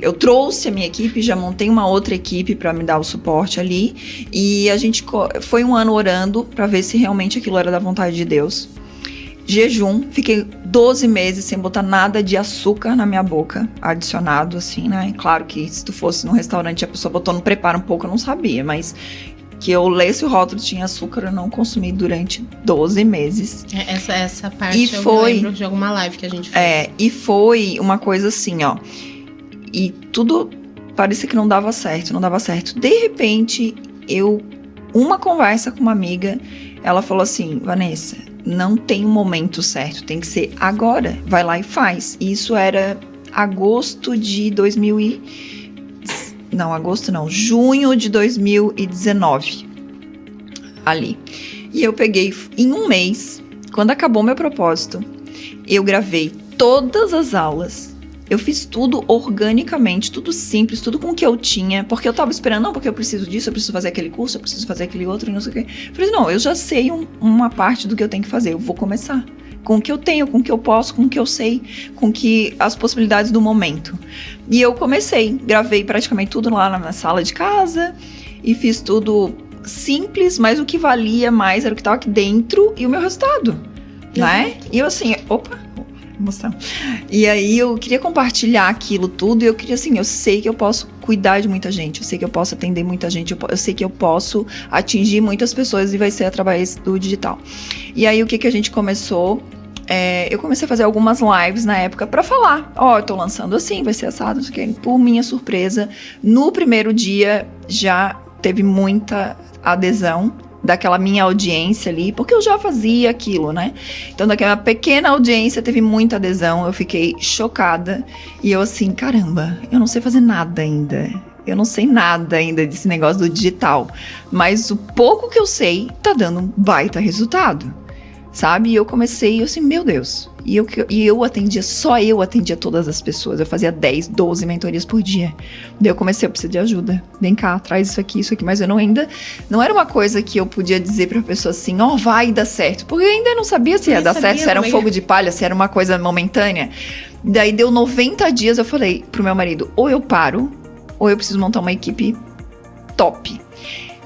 eu trouxe a minha equipe, já montei uma outra equipe para me dar o suporte ali. E a gente foi 1 ano orando para ver se realmente aquilo era da vontade de Deus. Jejum, fiquei 12 meses sem botar nada de açúcar na minha boca, adicionado assim, né? Claro que se tu fosse num restaurante e a pessoa botou no preparo um pouco, eu não sabia, mas que eu lesse o rótulo tinha açúcar, eu não consumi durante 12 meses. Essa parte eu lembro de alguma live que a gente fez. E foi uma coisa assim, ó, e tudo parecia que não dava certo. De repente, uma conversa com uma amiga, ela falou assim, Vanessa, não tem um momento certo, tem que ser agora, vai lá e faz. E isso era junho de 2019, ali. E eu peguei, em 1 mês, quando acabou meu propósito, eu gravei todas as aulas. Eu fiz tudo organicamente, tudo simples, tudo com o que eu tinha, porque eu tava esperando, não, porque eu preciso disso, eu preciso fazer aquele curso, eu preciso fazer aquele outro, e não sei o quê. Eu falei, não, eu já sei uma parte do que eu tenho que fazer, eu vou começar. Com o que eu tenho, com o que eu posso, com o que eu sei, com as possibilidades do momento. E eu comecei, gravei praticamente tudo lá na sala de casa, e fiz tudo simples, mas o que valia mais era o que tava aqui dentro e o meu resultado, né? E eu assim, mostrar. E aí eu queria compartilhar aquilo tudo e eu queria assim, eu sei que eu posso cuidar de muita gente, eu sei que eu posso atender muita gente, eu sei que eu posso atingir muitas pessoas e vai ser através do digital. E aí o que a gente começou? Eu comecei a fazer algumas lives na época pra falar, eu tô lançando assim, vai ser assado, não sei o que. Por minha surpresa, no primeiro dia já teve muita adesão daquela minha audiência ali, porque eu já fazia aquilo, né? Então, daquela pequena audiência teve muita adesão, eu fiquei chocada. E eu assim, caramba, eu não sei fazer nada ainda. Eu não sei nada ainda desse negócio do digital. Mas o pouco que eu sei tá dando um baita resultado, sabe? E eu comecei, assim, meu Deus. E eu atendia, só eu atendia todas as pessoas. Eu fazia 10, 12 mentorias por dia. Daí eu comecei, eu preciso de ajuda. Vem cá, traz isso aqui. Mas eu não era uma coisa que eu podia dizer pra pessoa assim, vai dar certo. Porque eu ainda não sabia se ia dar certo, se era um fogo de palha, se era uma coisa momentânea. Daí deu 90 dias, eu falei pro meu marido, ou eu paro, ou eu preciso montar uma equipe top.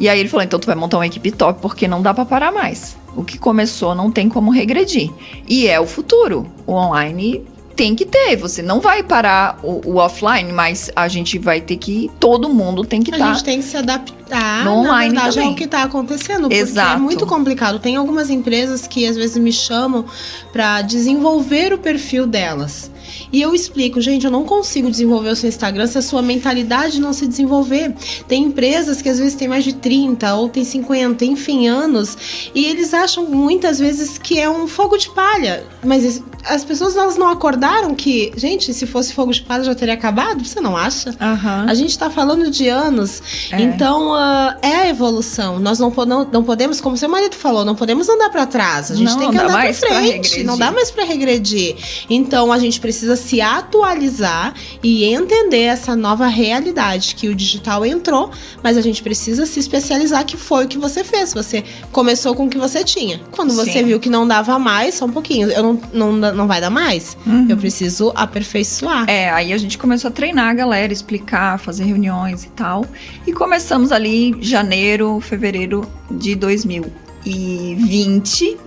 E aí ele falou, então tu vai montar uma equipe top, porque não dá pra parar mais. O que começou não tem como regredir. E é o futuro. O online tem que ter, você não vai parar o offline, mas a gente vai ter que, todo mundo tem que estar. A gente tem que se adaptar, no online, na verdade, também. ao que está acontecendo, porque Exato. é muito complicado. Tem algumas empresas que às vezes me chamam para desenvolver o perfil delas. E eu explico, gente, eu não consigo desenvolver o seu Instagram se a sua mentalidade não se desenvolver. Tem empresas que às vezes têm mais de 30 ou tem 50, enfim, anos, e eles acham muitas vezes que é um fogo de palha. Mas as pessoas, elas não acordaram que, gente, se fosse fogo de palha já teria acabado? Você não acha? Uhum. A gente tá falando de anos. Então, é a evolução. Nós não podemos, como seu marido falou, não podemos andar para trás. A gente tem que andar para frente. Não dá mais para regredir. Então, a gente precisa se atualizar e entender essa nova realidade que o digital entrou, mas a gente precisa se especializar, que foi o que você fez. Você começou com o que você tinha. Quando você viu que não dava mais, só um pouquinho, não vai dar mais, eu preciso aperfeiçoar. Aí a gente começou a treinar a galera, explicar, fazer reuniões e tal. E começamos ali janeiro, fevereiro de 2020.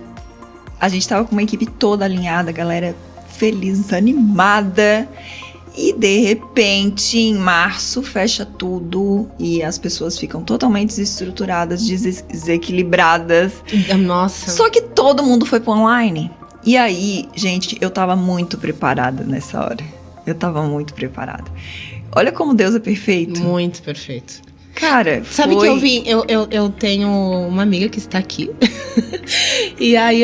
A gente tava com uma equipe toda alinhada, a galera feliz, animada. E de repente, em março, fecha tudo e as pessoas ficam totalmente desestruturadas, desequilibradas. Nossa. Só que todo mundo foi pro online. E aí, gente, eu tava muito preparada nessa hora. Eu tava muito preparada. Olha como Deus é perfeito. Muito perfeito. Cara, sabe que eu vim? Eu tenho uma amiga que está aqui. E aí,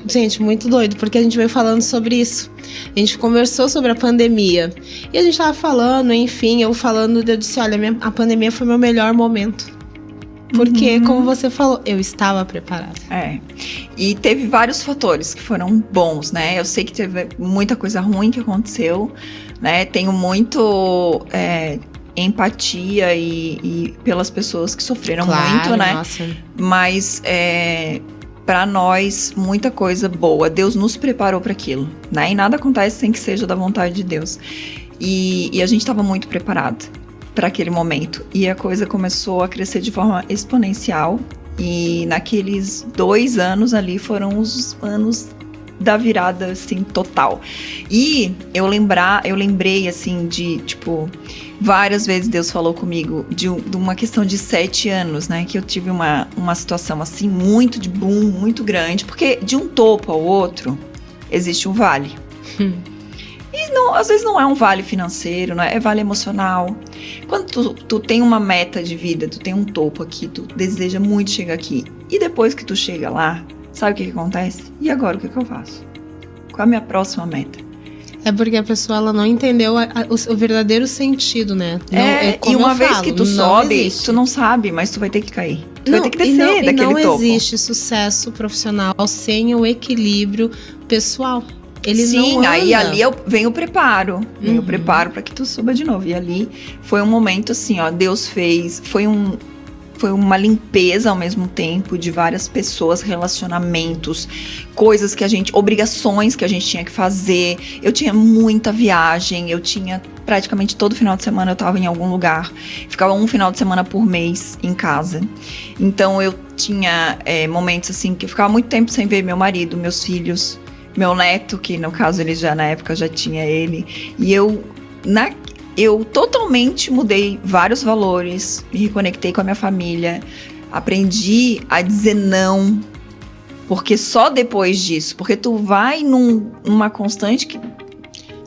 gente, muito doido, porque a gente veio falando sobre isso. A gente conversou sobre a pandemia. E a gente tava falando, enfim, eu disse, olha, a pandemia foi meu melhor momento. Porque, como você falou, eu estava preparada. E teve vários fatores que foram bons, né? Eu sei que teve muita coisa ruim que aconteceu, né? Tenho muito empatia e pelas pessoas que sofreram muito, né? Nossa. Mas para nós, muita coisa boa. Deus nos preparou para aquilo, né? E nada acontece sem que seja da vontade de Deus. E a gente estava muito preparado para aquele momento. E a coisa começou a crescer de forma exponencial. E naqueles 2 anos ali foram os anos da virada, assim, total. E eu lembrei, assim, de, tipo, várias vezes Deus falou comigo de uma questão de 7 anos, né? Que eu tive uma situação, assim, muito de boom, muito grande. Porque de um topo ao outro, existe um vale. E não, às vezes não é um vale financeiro, não é vale emocional. Quando tu tem uma meta de vida, tu tem um topo aqui, tu deseja muito chegar aqui. E depois que tu chega lá, sabe o que acontece? E agora o que eu faço? Qual é a minha próxima meta? É porque a pessoa ela não entendeu o verdadeiro sentido, né? E uma vez que tu sobe, tu não sabe, mas tu vai ter que cair. Tu vai ter que descer daquele topo. Não existe sucesso profissional sem o equilíbrio pessoal. Ele Sim, não aí ali vem o preparo. Vem o preparo para que tu suba de novo. E ali foi um momento assim, ó, Deus fez, foi uma limpeza ao mesmo tempo de várias pessoas, relacionamentos, coisas que obrigações que a gente tinha que fazer. Eu tinha muita viagem, eu tinha praticamente todo final de semana eu tava em algum lugar. Ficava um final de semana por mês em casa. Então eu tinha momentos assim que eu ficava muito tempo sem ver meu marido, meus filhos, meu neto, que no caso ele já na época já tinha ele. E eu totalmente mudei vários valores, me reconectei com a minha família, aprendi a dizer não, porque só depois disso, porque tu vai numa constante que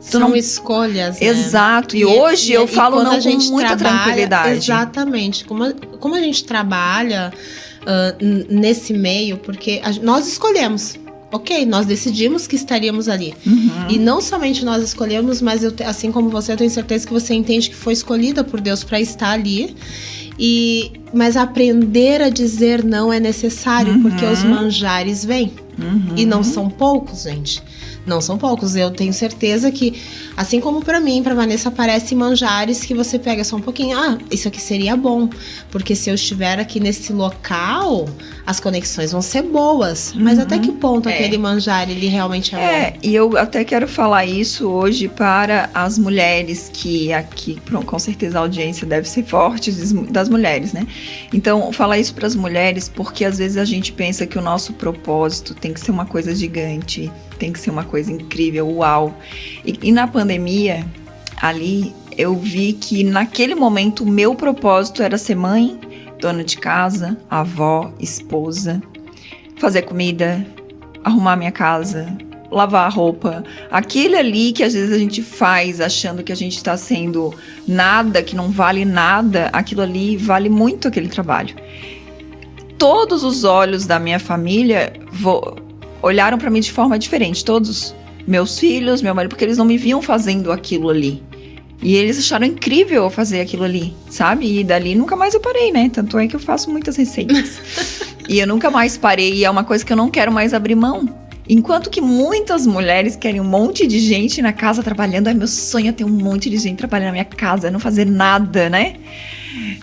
são escolhas, né? Exato, e hoje eu falo não com muita tranquilidade. Exatamente, como a gente trabalha nesse meio, porque nós escolhemos. Ok, nós decidimos que estaríamos ali. E não somente nós escolhemos, mas assim como você, eu tenho certeza que você entende que foi escolhida por Deus para estar ali. Mas aprender a dizer não é necessário, porque os manjares vêm. E não são poucos, gente. Não são poucos. Eu tenho certeza que, assim como pra mim, pra Vanessa, aparecem manjares que você pega só um pouquinho. Isso aqui seria bom. Porque se eu estiver aqui nesse local, as conexões vão ser boas. Mas até que ponto aquele manjar, ele realmente é bom? E eu até quero falar isso hoje para as mulheres que aqui, com certeza a audiência deve ser forte, das mulheres, né? Então, falar isso para as mulheres, porque às vezes a gente pensa que o nosso propósito tem que ser uma coisa gigante, tem que ser uma coisa incrível, uau. E na pandemia, ali, eu vi que naquele momento o meu propósito era ser mãe, dona de casa, avó, esposa, fazer comida, arrumar minha casa, lavar a roupa. Aquele ali que às vezes a gente faz achando que a gente está sendo nada, que não vale nada, aquilo ali vale muito aquele trabalho. Todos os olhos da minha família olharam para mim de forma diferente. Todos, meus filhos, meu marido, porque eles não me viam fazendo aquilo ali. E eles acharam incrível eu fazer aquilo ali, sabe? E dali nunca mais eu parei, né? Tanto é que eu faço muitas receitas. E eu nunca mais parei, e é uma coisa que eu não quero mais abrir mão. Enquanto que muitas mulheres querem um monte de gente na casa trabalhando. Ai, meu sonho é ter um monte de gente trabalhando na minha casa, não fazer nada, né?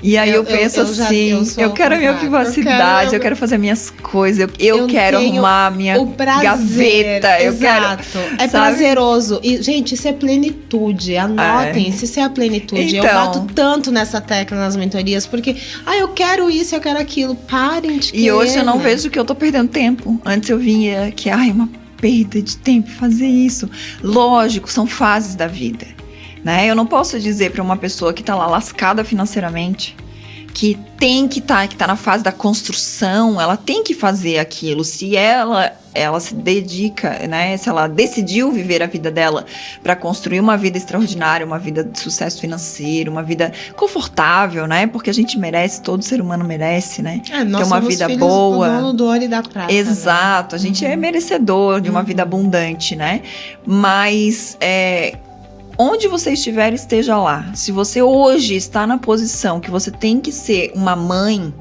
E aí eu penso assim, eu quero a minha privacidade, eu quero fazer minhas coisas, eu quero arrumar a minha gaveta. Exato, é prazeroso. E, gente, isso é plenitude, anotem, isso é a plenitude. Então, eu bato tanto nessa tecla nas mentorias, porque, eu quero isso, eu quero aquilo, parem de querer. E hoje eu não vejo que eu tô perdendo tempo. Antes eu vinha que, uma perda de tempo fazer isso. Lógico, são fases da vida. Né? Eu não posso dizer para uma pessoa que está lá lascada financeiramente, que tem que tá na fase da construção, ela tem que fazer aquilo. Se ela se dedica, né? Se ela decidiu viver a vida dela para construir uma vida extraordinária, uma vida de sucesso financeiro, uma vida confortável, né? Porque a gente merece, todo ser humano merece, né? Ter uma vida boa. Do dono do ouro e da prata. Exato, a gente é merecedor de uma vida abundante, né? Mas onde você estiver, esteja lá. Se você hoje está na posição que você tem que ser uma mãe,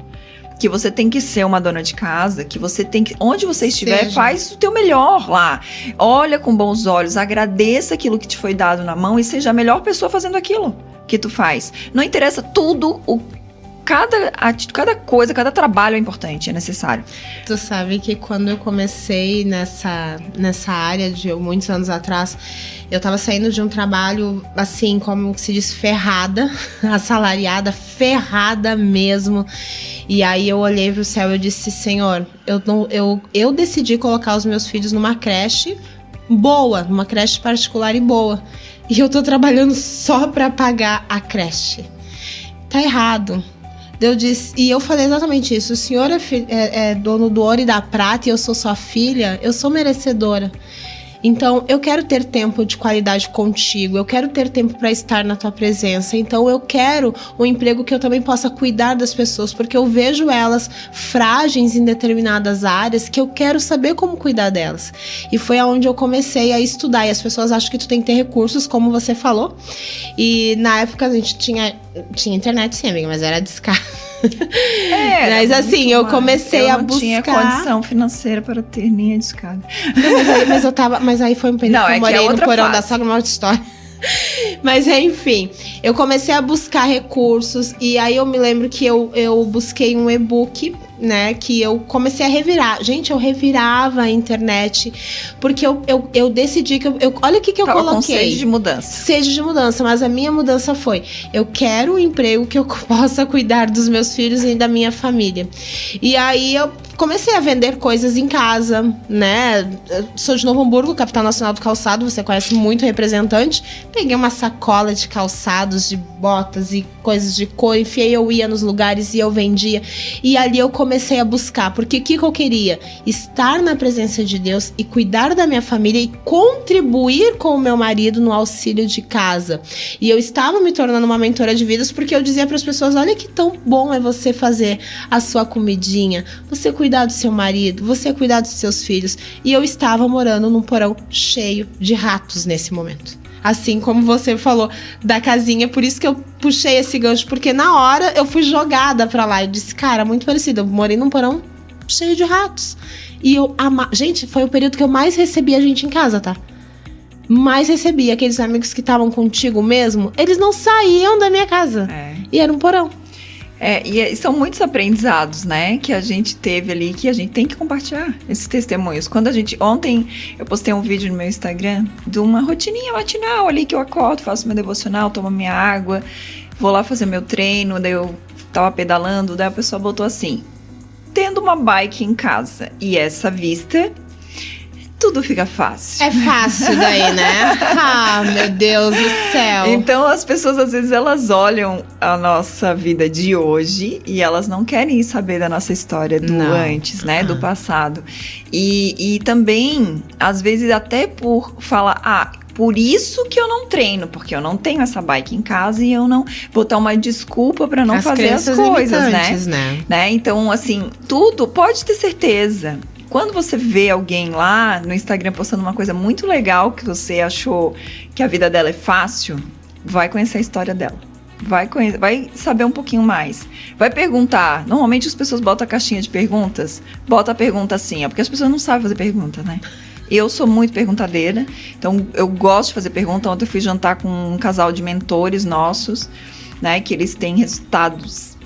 que você tem que ser uma dona de casa, que você tem que... Onde você estiver, faz o teu melhor lá. Olha com bons olhos, agradeça aquilo que te foi dado na mão e seja a melhor pessoa fazendo aquilo que tu faz. Não interessa tudo, cada coisa, cada trabalho é importante, é necessário. Tu sabe que quando eu comecei nessa área de muitos anos atrás, eu tava saindo de um trabalho, assim, como se diz, ferrada, assalariada, ferrada mesmo. E aí eu olhei pro céu e eu disse, Senhor, eu decidi colocar os meus filhos numa creche boa, numa creche particular e boa. E eu tô trabalhando só pra pagar a Tá errado. Eu disse, e eu falei exatamente isso. O senhor é dono do ouro e da prata e eu sou sua filha, eu sou merecedora. Então, eu quero ter tempo de qualidade contigo, eu quero ter tempo para estar na tua presença. Então, eu quero um emprego que eu também possa cuidar das pessoas, porque eu vejo elas frágeis em determinadas áreas que eu quero saber como cuidar delas. E foi aonde eu comecei a estudar. E as pessoas acham que tu tem que ter recursos, como você falou. E na época a gente tinha internet sim, amiga, mas era discada. Mas assim, eu comecei a buscar. Eu não tinha condição financeira para ter linha de escada. Mas aí foi um período que eu morei no porão da sogra, uma outra história. Mas enfim, eu comecei a buscar recursos. E aí eu me lembro que eu busquei um e-book, né, que eu comecei a revirar. Gente, eu revirava a internet, porque eu decidi que olha o que eu coloquei. Com sede de mudança. Sede de mudança, mas a minha mudança foi, eu quero um emprego que eu possa cuidar dos meus filhos e da minha família. E aí eu comecei a vender coisas em casa, né? Eu sou de Novo Hamburgo, capital nacional do calçado, você conhece muito representante. Peguei uma sacola de calçados, de botas e coisas de cor, enfiei, eu ia nos lugares e eu vendia. E ali eu comecei a buscar, porque o que eu queria? Estar na presença de Deus e cuidar da minha família e contribuir com o meu marido no auxílio de casa. E eu estava me tornando uma mentora de vidas, porque eu dizia para as pessoas, olha que tão bom é você fazer a sua comidinha, você cuidar do seu marido, você cuidar dos seus filhos. E eu estava morando num porão cheio de ratos nesse momento. Assim como você falou da casinha, por isso que eu puxei esse gancho, porque na hora eu fui jogada pra lá. Eu disse, cara, muito parecido, eu morei num porão cheio de ratos. E gente, foi o período que eu mais recebi a gente em casa, tá? Mais recebi aqueles amigos que estavam contigo mesmo, eles não saíam da minha casa. E era um porão. E são muitos aprendizados, né, que a gente teve ali, que a gente tem que compartilhar esses testemunhos. Ontem eu postei um vídeo no meu Instagram de uma rotininha matinal ali, que eu acordo, faço meu devocional, tomo minha água, vou lá fazer meu treino, daí eu tava pedalando, daí a pessoa botou assim: tendo uma bike em casa e essa vista, tudo fica fácil. É fácil daí, né? Ah, meu Deus do céu. Então as pessoas às vezes elas olham a nossa vida de hoje e elas não querem saber da nossa história do antes, né? Do passado. E também, às vezes, até por falar, por isso que eu não treino, porque eu não tenho essa bike em casa e eu não botar uma desculpa pra não fazer as coisas, né? Então, assim, tudo pode ter certeza. Quando você vê alguém lá no Instagram postando uma coisa muito legal que você achou que a vida dela é fácil, vai conhecer a história dela. Vai saber um pouquinho mais. Vai perguntar. Normalmente as pessoas botam a caixinha de perguntas. Bota a pergunta assim, porque as pessoas não sabem fazer pergunta, né? Eu sou muito perguntadeira, então eu gosto de fazer pergunta. Ontem eu fui jantar com um casal de mentores nossos, né? Que eles têm resultados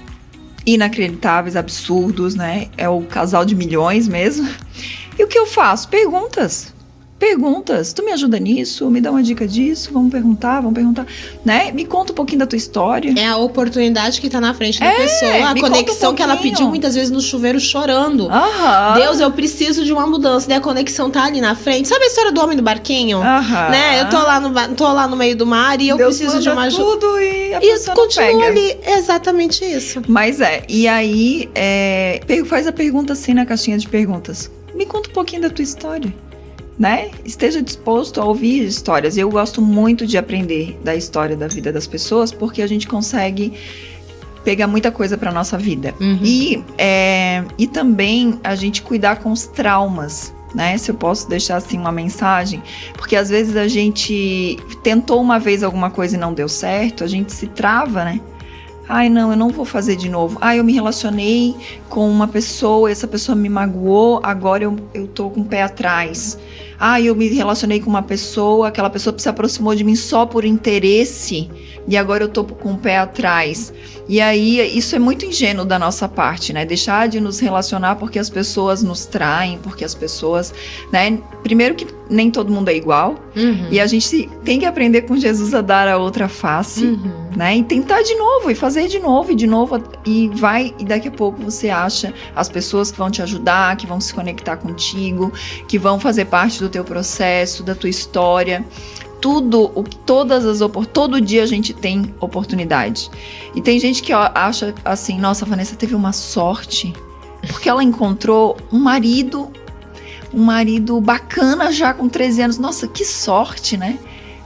inacreditáveis, absurdos, né? É o casal de milhões mesmo. E o que eu faço? Perguntas. Tu me ajuda nisso? Me dá uma dica disso? Vamos perguntar, né? Me conta um pouquinho da tua história. É a oportunidade que tá na frente da pessoa, a conexão que ela pediu muitas vezes no chuveiro chorando. Deus, eu preciso de uma mudança. Daí a conexão tá ali na frente. Sabe a história do homem do barquinho? Né? Eu tô lá no meio do mar e eu Deus preciso de uma ajuda. Tudo e a pessoa não continua pega. Ali. Exatamente isso. Mas e aí faz a pergunta assim na caixinha de perguntas. Me conta um pouquinho da tua história. Né? Esteja disposto a ouvir histórias. Eu gosto muito de aprender da história da vida das pessoas, porque a gente consegue pegar muita coisa para nossa vida. E também a gente cuidar com os traumas, né? Se eu posso deixar assim uma mensagem, porque às vezes a gente tentou uma vez alguma coisa e não deu certo, a gente se trava, né? Ai, não, eu não vou fazer de novo. Ai, eu me relacionei com uma pessoa, essa pessoa me magoou, agora eu tô com o pé atrás. Ai, eu me relacionei com uma pessoa, aquela pessoa se aproximou de mim só por interesse e agora eu tô com o pé atrás. E aí, isso é muito ingênuo da nossa parte, né? Deixar de nos relacionar porque as pessoas nos traem, porque as pessoas, né? Primeiro que nem todo mundo é igual. E a gente tem que aprender com Jesus a dar a outra face, né? E tentar de novo, e fazer de novo, e daqui a pouco você acha as pessoas que vão te ajudar, que vão se conectar contigo, que vão fazer parte do teu processo, da tua história. Todo dia a gente tem oportunidade. E tem gente que acha assim, nossa, a Vanessa teve uma sorte, porque ela encontrou um marido bacana já com 13 anos. Nossa, que sorte, né?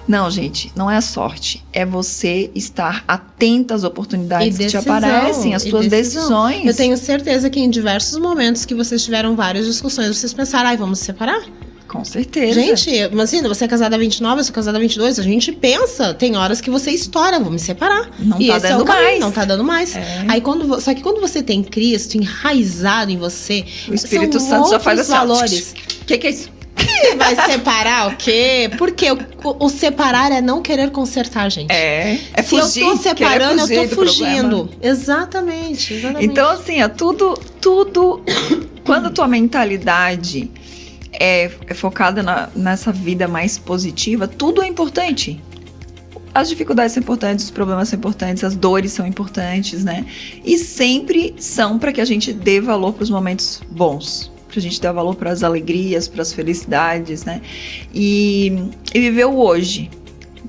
Não, gente, não é a sorte. É você estar atenta às oportunidades que te aparecem, às tuas decisões. Eu tenho certeza que em diversos momentos que vocês tiveram várias discussões, vocês pensaram, vamos se separar? Com certeza. Gente, imagina, você é casada há 29, eu sou casada há 22, a gente pensa, tem horas que você estoura, vamos me separar. Não tá dando mais. Não tá dando mais. Aí só que quando você tem Cristo enraizado em você, o Espírito Santo já faz assim, valores. O que é isso? Vai separar o quê? Porque o separar é não querer consertar, gente. Se fugir, eu tô separando, eu tô fugindo. Exatamente. Então, assim, tudo. Quando a tua mentalidade é focada nessa vida mais positiva, tudo é importante. As dificuldades são importantes, os problemas são importantes, as dores são importantes, né? E sempre são para que a gente dê valor para os momentos bons. Pra gente dar valor para as alegrias, para as felicidades, né? E viver o hoje,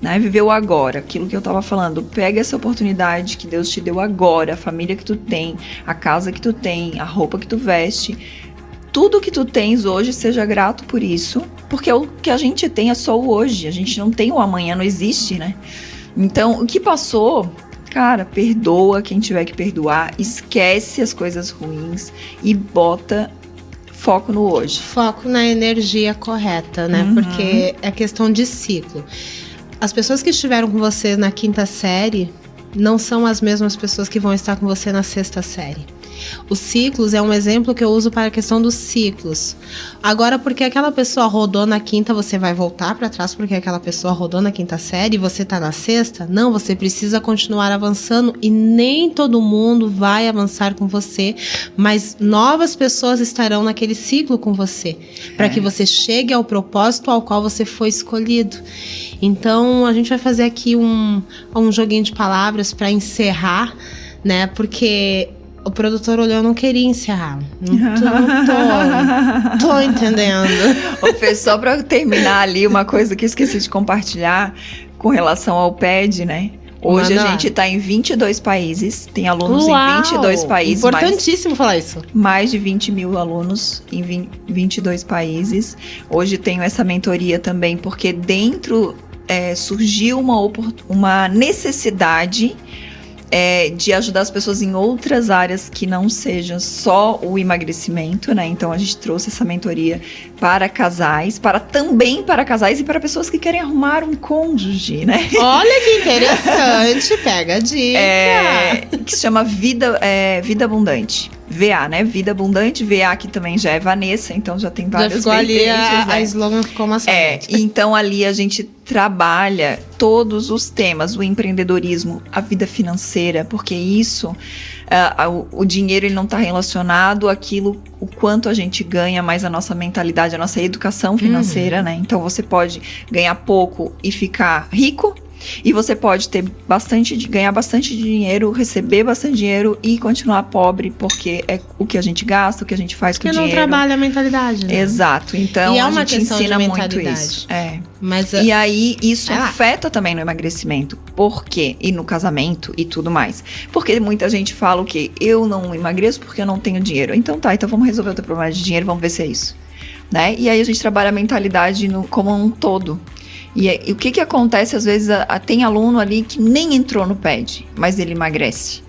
né? Viver o agora, aquilo que eu tava falando. Pega essa oportunidade que Deus te deu agora, a família que tu tem, a casa que tu tem, a roupa que tu veste. Tudo que tu tens hoje, seja grato por isso, porque o que a gente tem é só o hoje. A gente não tem o amanhã, não existe, né? Então, o que passou, cara, perdoa quem tiver que perdoar, esquece as coisas ruins e bota foco no hoje. Foco na energia correta, né? Porque é questão de ciclo. As pessoas que estiveram com você na 5ª série não são as mesmas pessoas que vão estar com você na 6ª série. Os ciclos é um exemplo que eu uso para a questão dos ciclos. Agora, porque aquela pessoa rodou na 5ª, você vai voltar para trás porque aquela pessoa rodou na 5ª série e você tá na 6ª? Não, você precisa continuar avançando e nem todo mundo vai avançar com você, mas novas pessoas estarão naquele ciclo com você, para que você chegue ao propósito ao qual você foi escolhido. Então, a gente vai fazer aqui um joguinho de palavras para encerrar, né? Porque o produtor olhou, não queria encerrar. Não tô entendendo. Ô, Fê, só pra terminar ali, uma coisa que eu esqueci de compartilhar com relação ao PED, né? Hoje a gente tá em 22 países, tem alunos em 22 países. Importantíssimo falar isso. Mais de 20 mil alunos em 22 países. Hoje tenho essa mentoria também, porque dentro surgiu uma necessidade de ajudar as pessoas em outras áreas que não sejam só o emagrecimento, né? Então a gente trouxe essa mentoria para casais, também para casais e para pessoas que querem arrumar um cônjuge, né? Olha que interessante, pega a dica. Que se chama Vida Abundante. VA, né? Vida Abundante, VA, que também já é Vanessa, então já tem várias vertentes. A slogan ficou uma só. Então ali a gente trabalha todos os temas, o empreendedorismo, a vida financeira, porque isso, o dinheiro ele não está relacionado àquilo, o quanto a gente ganha, mas a nossa mentalidade, a nossa educação financeira, né? Então você pode ganhar pouco e ficar rico, e você pode ganhar bastante dinheiro, receber bastante dinheiro e continuar pobre, porque é o que a gente gasta, o que a gente faz com o dinheiro. Porque não trabalha a mentalidade, né? Exato. Então e a gente ensina muito isso. E aí isso afeta também no emagrecimento. Por quê? E no casamento e tudo mais. Porque muita gente fala o quê? Eu não emagreço porque eu não tenho dinheiro. Então vamos resolver o teu problema de dinheiro, vamos ver se é isso. Né? E aí a gente trabalha a mentalidade como um todo. E o que acontece, às vezes, tem aluno ali que nem entrou no PED, mas ele emagrece,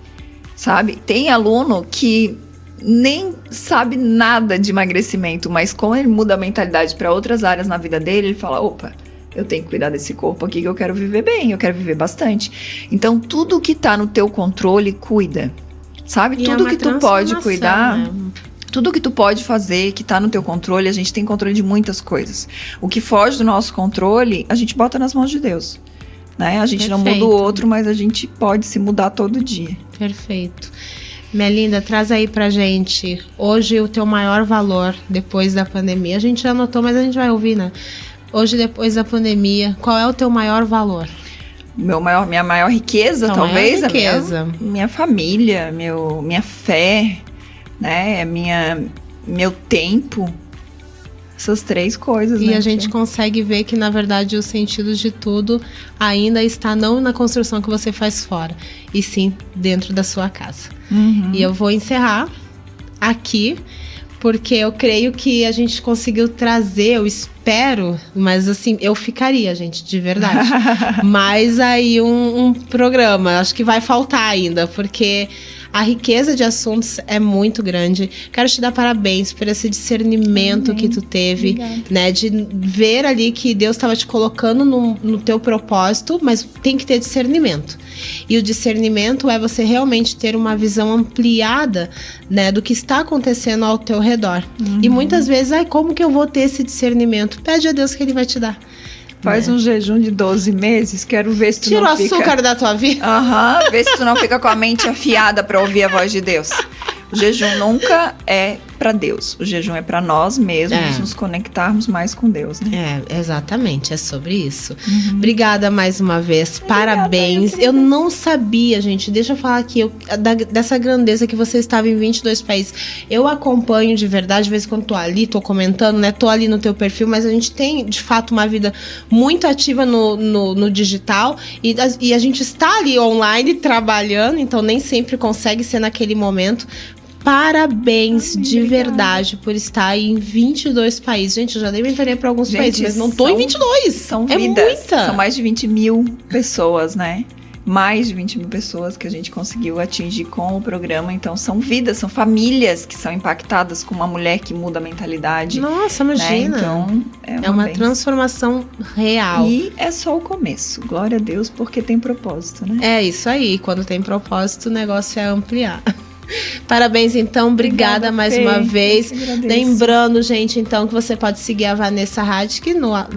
sabe? Tem aluno que nem sabe nada de emagrecimento, mas como ele muda a mentalidade para outras áreas na vida dele, ele fala, opa, eu tenho que cuidar desse corpo aqui que eu quero viver bem, eu quero viver bastante. Então, tudo que tá no teu controle, cuida, sabe? Tudo que tu pode cuidar... Né? Tudo que tu pode fazer, que tá no teu controle, a gente tem controle de muitas coisas. O que foge do nosso controle, a gente bota nas mãos de Deus. Né? A gente não muda o outro, mas a gente pode se mudar todo dia. Perfeito. Minha linda, traz aí pra gente, hoje o teu maior valor depois da pandemia. A gente já anotou, mas a gente vai ouvir, né? Hoje, depois da pandemia, qual é o teu maior valor? Minha maior riqueza, talvez? Minha família, minha fé... né, meu tempo, essas 3 coisas. E né, a gente consegue ver que, na verdade, o sentido de tudo ainda está não na construção que você faz fora, e sim dentro da sua casa. E eu vou encerrar aqui, porque eu creio que a gente conseguiu trazer, eu espero, mas assim, eu ficaria, gente, de verdade. Mas aí um programa, acho que vai faltar ainda, porque... a riqueza de assuntos é muito grande. Quero te dar parabéns por esse discernimento que tu teve, né? De ver ali que Deus estava te colocando no teu propósito, mas tem que ter discernimento. E o discernimento é você realmente ter uma visão ampliada, né? Do que está acontecendo ao teu redor. E muitas vezes, como que eu vou ter esse discernimento? Pede a Deus que Ele vai te dar. Faz um jejum de 12 meses, quero ver se tu Tira não fica... Tira o açúcar da tua vida. Vê se tu não fica com a mente afiada pra ouvir a voz de Deus. O jejum nunca é pra Deus. O jejum é pra nós mesmos nos conectarmos mais com Deus, né? Exatamente, é sobre isso. Obrigada mais uma vez, parabéns. Eu não sabia, gente, deixa eu falar aqui, dessa grandeza que você estava em 22 países. Eu acompanho de verdade, de vez em quando tô ali, tô comentando, né? Tô ali no teu perfil, mas a gente tem, de fato, uma vida muito ativa no digital e a gente está ali online trabalhando, então nem sempre consegue ser naquele momento. Parabéns de verdade por estar em 22 países. Gente, eu já dei mentoria para alguns países, mas não tô em 22. São vidas. Muita. São mais de 20 mil pessoas, né? Mais de 20 mil pessoas que a gente conseguiu atingir com o programa. Então, são vidas, são famílias que são impactadas com uma mulher que muda a mentalidade. Nossa, imagina. Né? Então, é uma transformação real. E é só o começo. Glória a Deus, porque tem propósito, né? É isso aí. Quando tem propósito, o negócio é ampliar. Parabéns, então, obrigada mais uma vez. Lembrando, gente, então, que você pode seguir a Vanessa Radke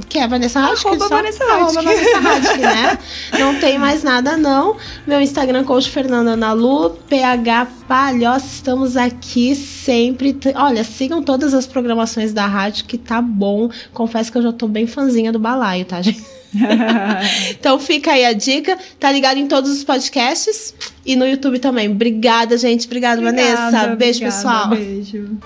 que é a Vanessa Radke, Vanessa Radke, né? Não tem mais nada, não. Meu Instagram, Coach Fernanda Nalu, PH Palhoça, estamos aqui sempre. Olha, sigam todas as programações da rádio, que tá bom. Confesso que eu já tô bem fãzinha do balaio, tá, gente? Então fica aí a dica. Tá ligado em todos os podcasts e no YouTube também. Obrigada, gente. Obrigada, Vanessa. Beijo, pessoal. Beijo.